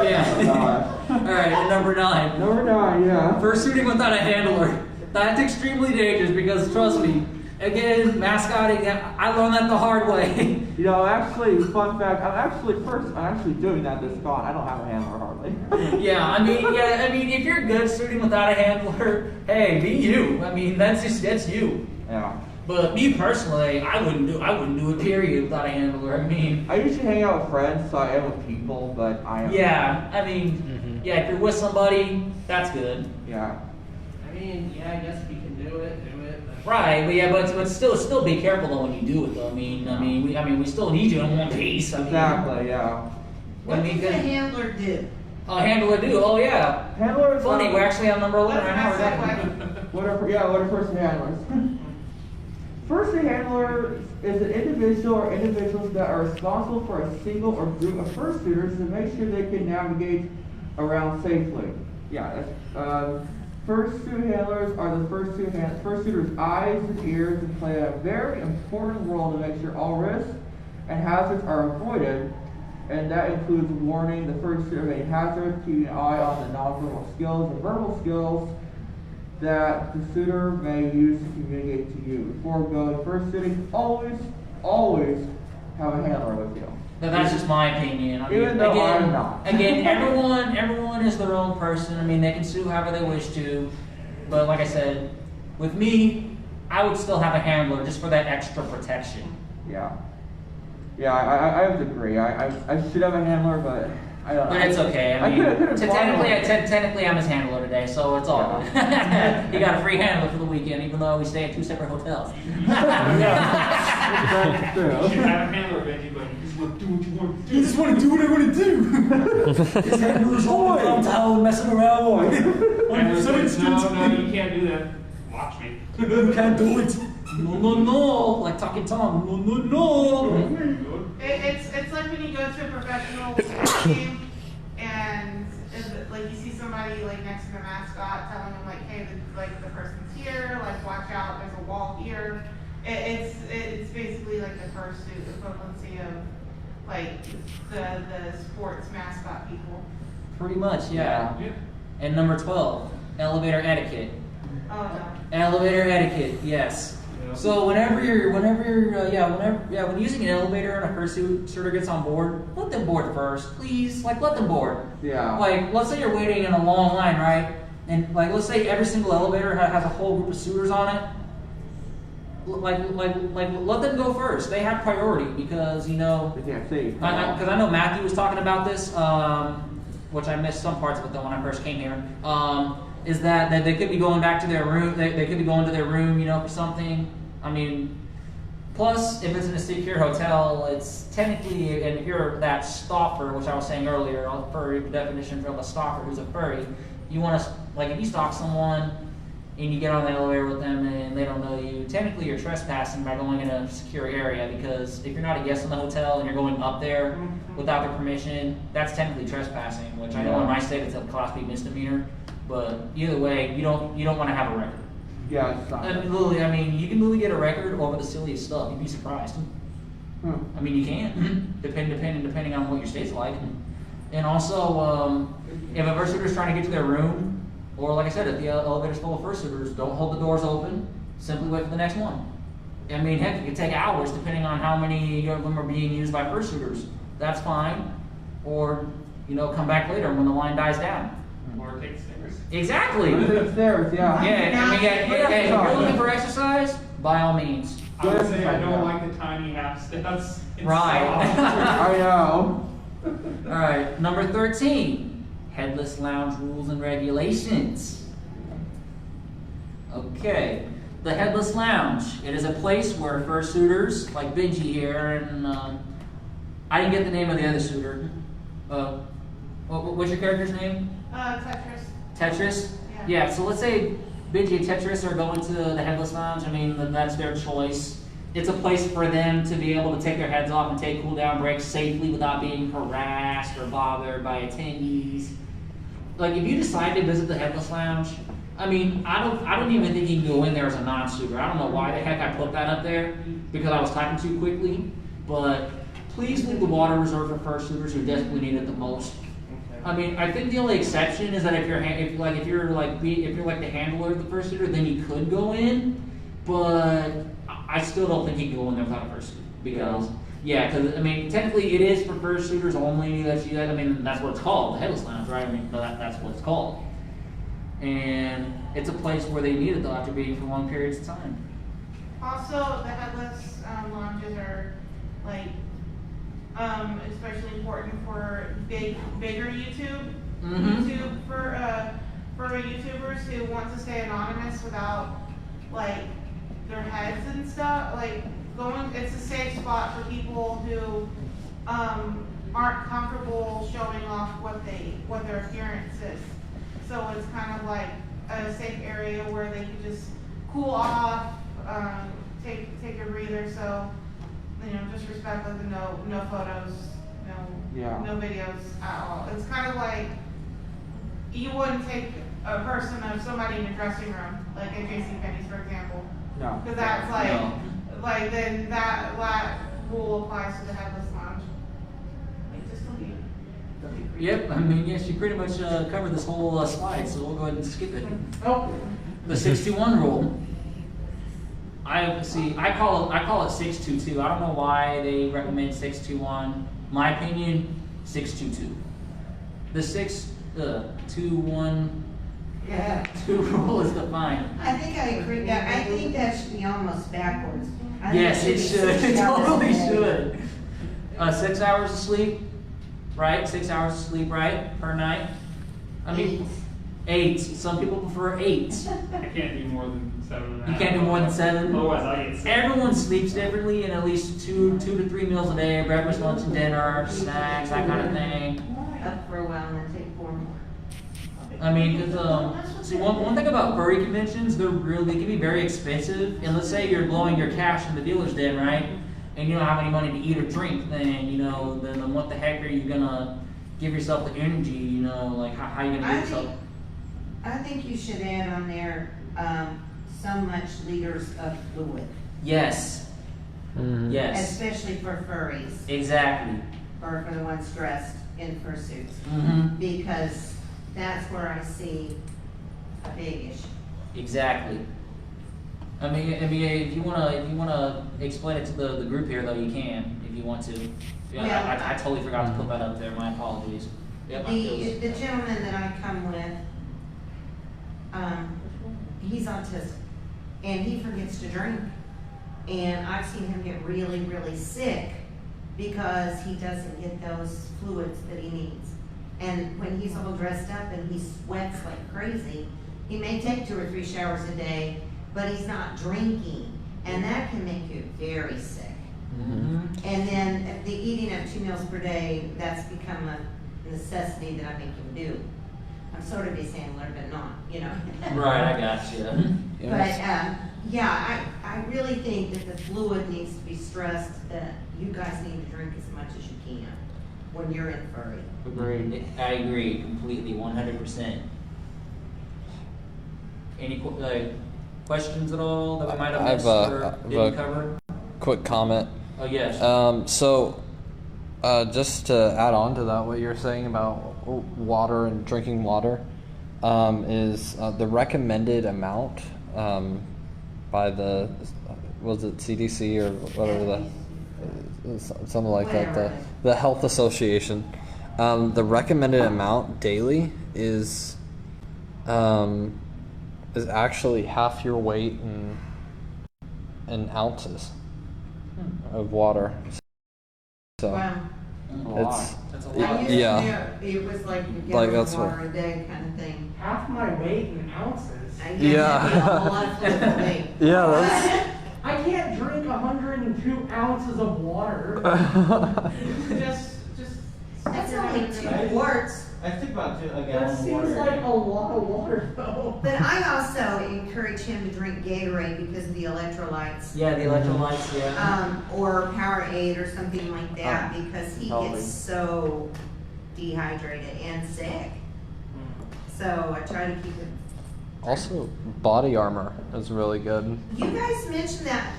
Yeah. All right. Number 9. Number 9, yeah. Fursuiting without a handler. That's extremely dangerous because trust me. Again, mascotting. I learned that the hard way. You know, actually, fun fact, I'm actually doing that this con. I don't have a handler hardly. Yeah, I mean, if you're good shooting without a handler, hey, be you. I mean, that's you. Yeah. But me personally, I wouldn't do it. Period, without a handler. I mean, I usually hang out with friends, so I am with people, but I am. yeah. I mean, yeah. If you're with somebody, that's good. Yeah. I mean, yeah, I guess if you can do it, do it. Right, but yeah, but still be careful though when you do it though. I mean, we still need you in one piece. I mean, Exactly. Yeah. What does the handler do? Handler do. Oh yeah. Handler is Funny, we're actually on number 11 right now. That's We're that way. what are person handlers? First handler is an individual or individuals that are responsible for a single or group of fursuiters to make sure they can navigate around safely. Yeah, fursuit handlers are the fursuiters' eyes and ears and play a very important role to make sure all risks and hazards are avoided, and that includes warning the fursuiter of any hazards, keeping an eye on the nonverbal skills and verbal skills that the suitor may use to communicate to you. Before going fursuiting, always have a handler with you. But that's just my opinion. I mean, Even though again, I'm not. Again, everyone is their own person. I mean, they can sue however they wish to. But like I said, with me, I would still have a handler just for that extra protection. Yeah. Yeah, I would agree. I should have a handler, but I don't know. But it's okay. I mean, technically I'm his handler today, so it's all good. He got a free handler for the weekend, even though we stay at 2 separate hotels. That's true. You should have a handler, Benji, but you just want to do what you want to do. His handler's always on town messing around. Handler says, no, you can't do that. Watch me. You can't do it. No. Like talking Tom. No. It's like when you go to a professional sports game and like you see somebody like next to the mascot telling them like, hey, the person's here, like watch out, there's a wall here. It's basically like the fursuit equivalency of like the sports mascot people. Pretty much, yeah. Yeah. And number 12, elevator etiquette. Oh no. Elevator etiquette, yes. Yeah. So when using an elevator and a fursuiter gets on board, let them board first, please. Like, let them board. Yeah. Like, let's say you're waiting in a long line, right? And like, let's say every single elevator has a whole group of suitors on it. Like, let them go first. They have priority because They can't see. because I know Matthew was talking about this. which I missed some parts of it though when I first came here, is that they could be going back to their room. They could be going to their room, you know, for something. I mean, plus if it's in a secure hotel, it's technically, and if you're that stalker, which I was saying earlier, I'll furry definition of a stalker who's a furry. You want to, like, if you stalk someone and you get on the elevator with them and they don't know you, technically you're trespassing by going in a secure area, because if you're not a guest in the hotel and you're going up there without their permission, that's technically trespassing, which I know in my state it's a Class B misdemeanor, but either way, you don't want to have a record. Yeah, it's not. And literally, I mean, you can literally get a record over the silliest stuff. You'd be surprised. I mean, you can, depending on what your state's like. And also, if a fursuiter's trying to get to their room, or like I said, if the elevator's full of fursuiters, don't hold the doors open. Simply wait for the next one. I mean, heck, it could take hours depending on how many of them are being used by fursuiters. That's fine. Or, you know, come back later when the line dies down. Or take stairs. Exactly. Upstairs, yeah. Yeah, I mean, hey, if you're looking for exercise, by all means. I would say I don't like the tiny half steps. It's Right. I know. All right, number 13. Headless lounge rules and regulations. Okay, the Headless Lounge. It is a place where fursuiters, like Benji here, and I didn't get the name of the other suitor. What's your character's name? Tetris. Tetris? Yeah. Yeah, so let's say Benji and Tetris are going to the Headless Lounge. I mean, that's their choice. It's a place for them to be able to take their heads off and take cool-down breaks safely without being harassed or bothered by attendees. Like, if you decide to visit the Headless Lounge, I mean, I don't even think you can go in there as a non-suitor. I don't know why the heck I put that up there, because I was typing too quickly, but please leave the water reserved for fursuiters who desperately need it the most. I mean, I think the only exception is that if you're like the handler of the fursuiter, then you could go in, but I still don't think you can go in there without a fursuit, because because I mean, technically it is for fursuiters only. I mean, that's what it's called, the Headless Lounge, right? I mean, that's what it's called, and it's a place where they need it though after being for long periods of time. Also, the headless lounges are like especially important for bigger YouTube for YouTubers who want to stay anonymous without like their heads and stuff. Like it's a safe spot for people who aren't comfortable showing off what their appearance is. So it's kind of like a safe area where they can just cool off, take a breather. So just respect like no photos, no videos at all. It's kind of like you wouldn't take a person of somebody in a dressing room, like at JCPenney's, for example. No. Because that's like then that rule applies to the Headless Lounge. Like just don't be creepy. Yep, I mean, yes, you pretty much covered this whole slide, so we'll go ahead and skip it. Oh, The 621 rule. I call it 622. I don't know why they recommend 621. My opinion, 622. The 621 2 rule is defined. I think I agree. I think that should be almost backwards. Yes, it should. It totally should. 6 hours of sleep, right? 6 hours of sleep, right? Per night. I mean, 8. Some people prefer 8. I can't do more than 7.5. You can't do more than 7. Otherwise, I get sick. Everyone sleeps differently, and at least two to three meals a day: breakfast, lunch, and dinner, snacks, that kind of thing. Up for a while and then take 4 more. I mean, because see, one thing about furry conventions, they can be very expensive. And let's say you're blowing your cash in the dealer's den, right? And you don't have any money to eat or drink, then what the heck are you gonna give yourself the energy? Like how are you gonna give yourself? I think you should add on there so much liters of fluid, Yes. Yes. especially for furries Exactly. or for the ones dressed in fursuits, Mm-hmm. because that's where I see a big issue. Exactly. I mean, if you wanna explain it to the group here, though, you can, if you want to. Yeah, Yeah. I totally forgot to put that up there. My apologies. Yep, The gentleman that I come with, he's autistic, and he forgets to drink. And I've seen him get really, really sick because he doesn't get those fluids that he needs. And when he's all dressed up and he sweats like crazy, he may take 2 or 3 showers a day, but he's not drinking. And that can make you very sick. And then the eating of 2 meals per day, that's become a necessity that I make him do. I'm sort of a handler, but not, you know. Right, I got you. But yeah, I really think that the fluid needs to be stressed, that you guys need to drink as much as you can when you're in furry. Agreed. I agree completely, 100%. Any questions at all that we might have missed or didn't cover? Quick comment. Oh, yes. So, just to add on to that, what you're saying about water and drinking water is the recommended amount by the, was it CDC or whatever something like that, the Health Association. The recommended amount daily is actually half your weight in ounces of water. So Wow. That's a I lot. used to Yeah. know it was like a Like, gallon that's of what- water a day kind of thing. Half my weight in ounces. I guess Yeah. it'd be a whole lot of fluid for me. Yeah, that's I can't drink 102 ounces of water. Just. That's only 2 quarts. I think about a That gallon of seems water. like a lot of water, though. But I also encourage him to drink Gatorade because of the electrolytes. Yeah, the electrolytes, yeah. Or Powerade or something like that, because he healthy. gets so dehydrated and sick. So I try to keep it. also body armor is really good. You guys mentioned that.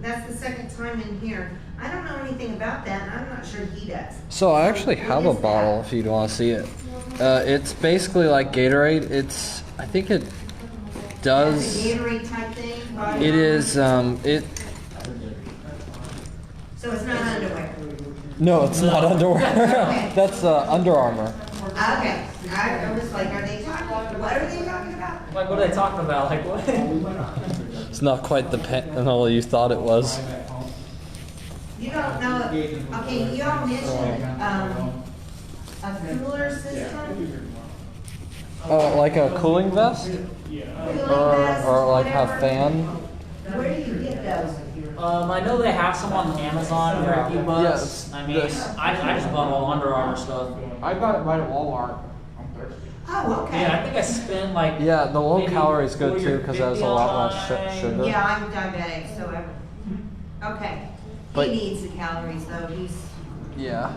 That's the second time in here. I don't know anything about that, and I'm not sure he does. So I actually What have a is bottle that? if you'd want to see it. It's basically like Gatorade. I think it That's does. a Gatorade type thing? body It armor? is. So it's not underwear? No, it's not underwear. That's Under Armour. Okay. I was like, what are they talking about? Like, what are they talking about? Like, what? It's not quite the panel you thought it was. You don't know, okay, you all mentioned, a cooler system? Oh, like a cooling vest, Cooling vest, or like whatever. have fan. Where do you get those? I know they have some on Amazon for a few bucks. Yes, I mean, this. I just bought all Under Armour stuff. I got it right at Walmart. Oh, okay. Yeah, I think I spent like. Yeah, the low maybe calorie is good 40 too or because it has 50 a lot on less mine. sugar. Yeah, I'm diabetic, so okay. But- He needs the calories though, Yeah.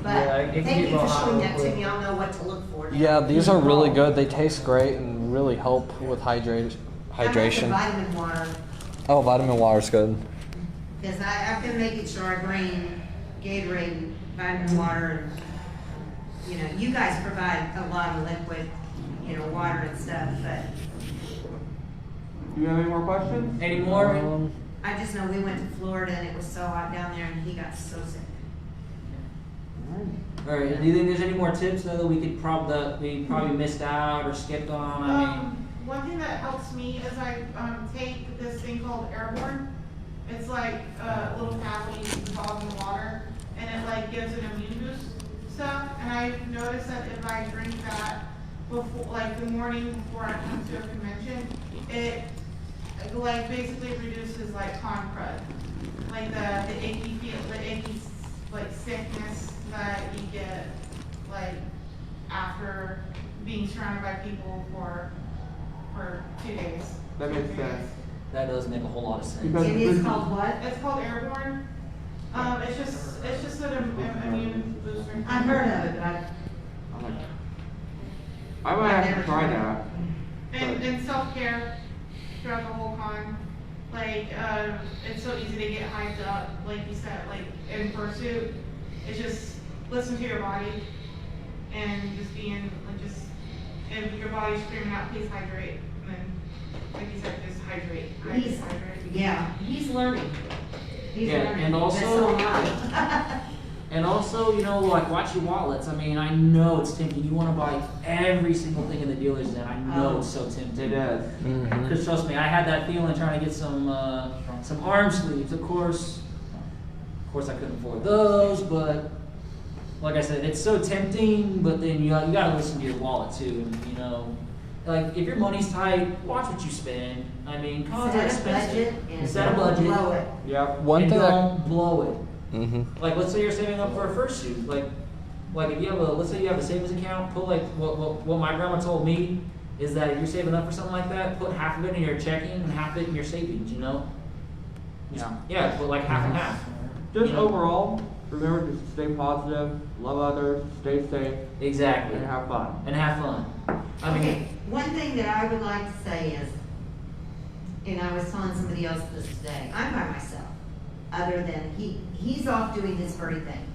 but Yeah, it can thank get you for real hot showing real that to quick. me, I'll know what to look for. now. Yeah, these are really good. They taste great and really help with How about the hydration. vitamin water? Oh, vitamin water's good. Because I've been making sure I bring Gatorade and vitamin water and, you know, you guys provide a lot of liquid, you know, water and stuff, but Do you have any more questions? Any more? I just know we went to Florida and it was so hot down there and he got so sick. All right. Do you think there's any more tips though that we probably missed out or skipped on? I mean, One thing that helps me is I take this thing called Airborne. It's like a little tablet you can dissolve in water, and it like gives an immune boost stuff. And I've noticed that if I drink that before, like the morning before I come to a convention, it like basically reduces like con crud, like the achy like sickness that you get like after being surrounded by people for 2 days. That makes sense. that does make a whole lot of sense. Because It is called what? It's called Airborne. It's just an immune booster. I've heard of it, but I might have to try that. And self-care throughout the whole con. Like, it's so easy to get hyped up, like you said, like in Fursuit. It's just listen to your body and just being like and your body's screaming out, please hydrate. And then, like you said, just hydrate. He's, Hydrate. yeah, he's learning. He's Yeah, learning. and also- so am I. And also, you know, like watch your wallets. I mean, I know it's tempting. You want to buy every single thing in the dealer's den. I know it's so tempting. It is. Because trust me, I had that feeling trying to get some arm sleeves. Of course, I couldn't afford those, but like I said, it's so tempting, but then you gotta listen to your wallet too, and, you know. Like, if your money's tight, watch what you spend. I mean, cons are Set a budget expensive. and Set a budget. blow it. Yeah. One and thing that don't blow it. Mm-hmm. Like, let's say you're saving up for a fursuit. Like if you have let's say you have a savings account, put like what my grandma told me is that if you're saving up for something like that, put half of it in your checking and half of it in your savings. You know. Yeah. Yeah, put like half and half. Just You know? overall, remember to stay positive, love others, stay safe, Exactly. and have fun. And have fun. I mean, Okay, one thing that I would like to say is, and I was telling somebody else this today, I'm by myself, other than he's off doing this furry thing.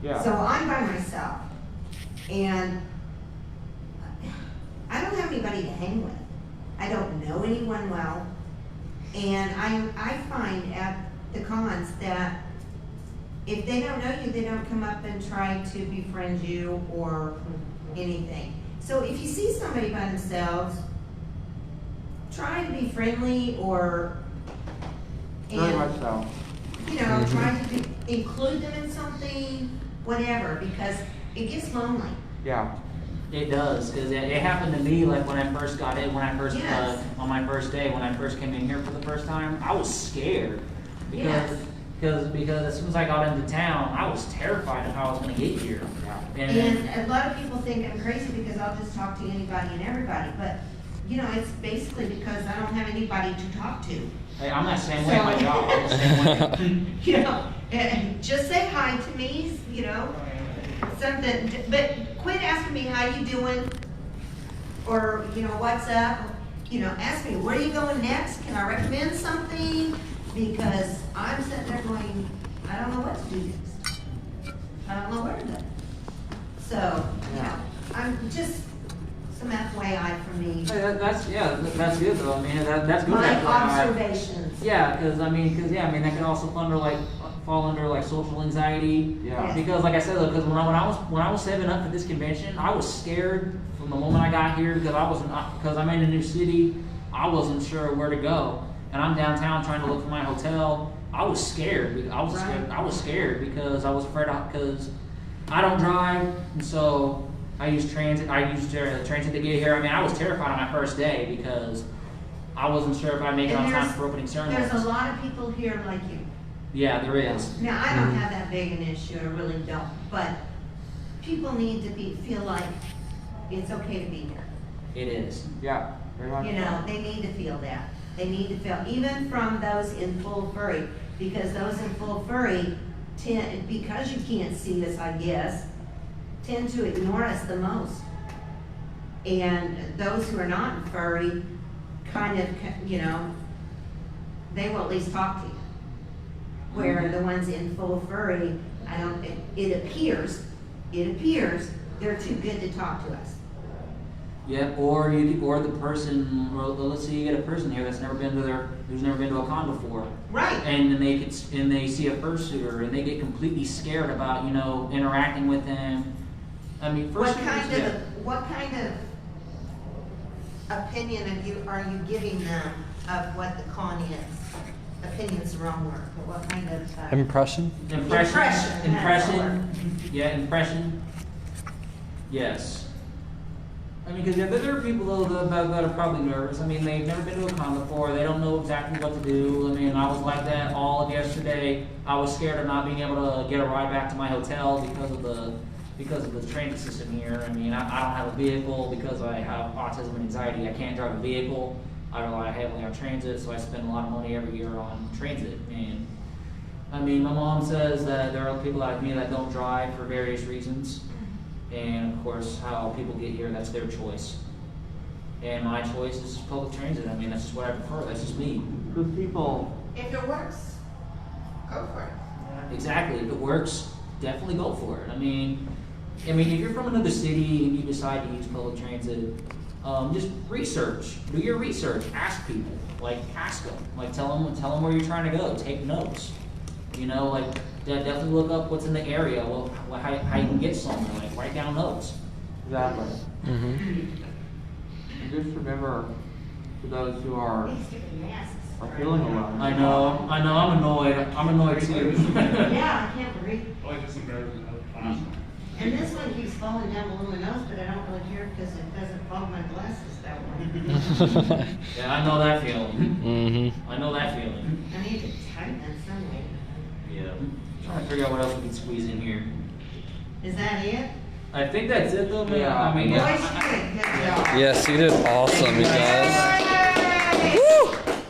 Yeah. So I'm by myself, and I don't have anybody to hang with. I don't know anyone well, and I find at the cons that if they don't know you, they don't come up and try to befriend you or anything. So if you see somebody by themselves, try to be friendly or, Very much so. you know, try to include them in something, whatever, because it gets lonely. Yeah. it does, because it happened to me, like when I first got in, Yes. on my first day, when I first came in here for the first time, I was scared. Yes. Because as soon as I got into town, I was terrified of how I was gonna get here. And a lot of people think I'm crazy because I'll just talk to anybody and everybody, but, you know, it's basically because I don't have anybody to talk to. Hey, I'm not saying way at my job, I'm the same way. You know, just say hi to me, you know, something, but quit asking me how you doing, or, you know, what's up, you know, ask me, where are you going next, can I recommend something, because I'm sitting there going, I don't know what to do next, I don't know where to go. So, you know, I'm just some FYI for me, Hey, that's good though, I mean, that's good. my FYI. observations. Yeah, because that can also fall under like social anxiety. Yeah. Yes. Because like I said, because when I was saving up for this convention, I was scared from the moment I got here because I'm in a new city. I wasn't sure where to go, and I'm downtown trying to look for my hotel. I was scared. I was scared because I was afraid because I don't drive, and so I use transit. I used transit to get here. I mean, I was terrified on my first day because I wasn't sure if I'd make it And on time there's- for opening ceremonies. There's a lot of people here like you. Yeah, there is. Now, I don't have that big an issue, I really don't, but people need to feel like it's okay to be here. It is. Yeah. Very much You know, they need to feel that. They need to feel, even from those in full furry, because those in full furry tend, because you can't see us, I guess, tend to ignore us the most. And those who are not in furry kind of, you know, they will at least talk to you. Where the ones in full furry, it appears they're too good to talk to us. Yeah, or the person, or let's say you get a person here who's never been to a con before, Right. and then they see a fursuiter and they get completely scared about interacting with them. I mean, What fursuiters, kind of opinion are you giving them of what the con is? Opinion's the wrong word, but what kind of Impression? Impression. Yeah, impression. Yes. I mean, because there are people though that are probably nervous. I mean, they've never been to a con before. They don't know exactly what to do. I mean, I was like that all of yesterday. I was scared of not being able to get a ride back to my hotel because of the transit system here. I mean, I don't have a vehicle because I have autism and anxiety. I can't drive a vehicle. I rely heavily on transit, so I spend a lot of money every year on transit. And I mean, my mom says that there are people like me that don't drive for various reasons. And of course, how people get here, that's their choice. And my choice is public transit. I mean, that's just what I prefer. That's just me. Because people. if it works, go for it. Exactly. If it works, definitely go for it. I mean, if you're from another city and you decide to use public transit, just research. Do your research. Ask people. Ask them. Tell them where you're trying to go. Take notes. Definitely look up what's in the area. How you can get somewhere. Write down notes. Exactly. Mm-hmm. And just remember, to those who are Masks. feeling alone. I know. I'm annoyed. I'm annoyed too. Yeah, I can't breathe. Like just embarrassing. And this one keeps falling down below my nose, but I don't really care because it doesn't fog my glasses that way. Yeah, I know that feeling. Mm-hmm. I know that feeling. I need to tighten that some way. Yeah. Trying to figure out what else we can squeeze in here. Is that it? I think that's it though, man. Yeah. I mean, Boys, yeah. you did a good job. Yes, you did awesome, you guys. Yay! Woo!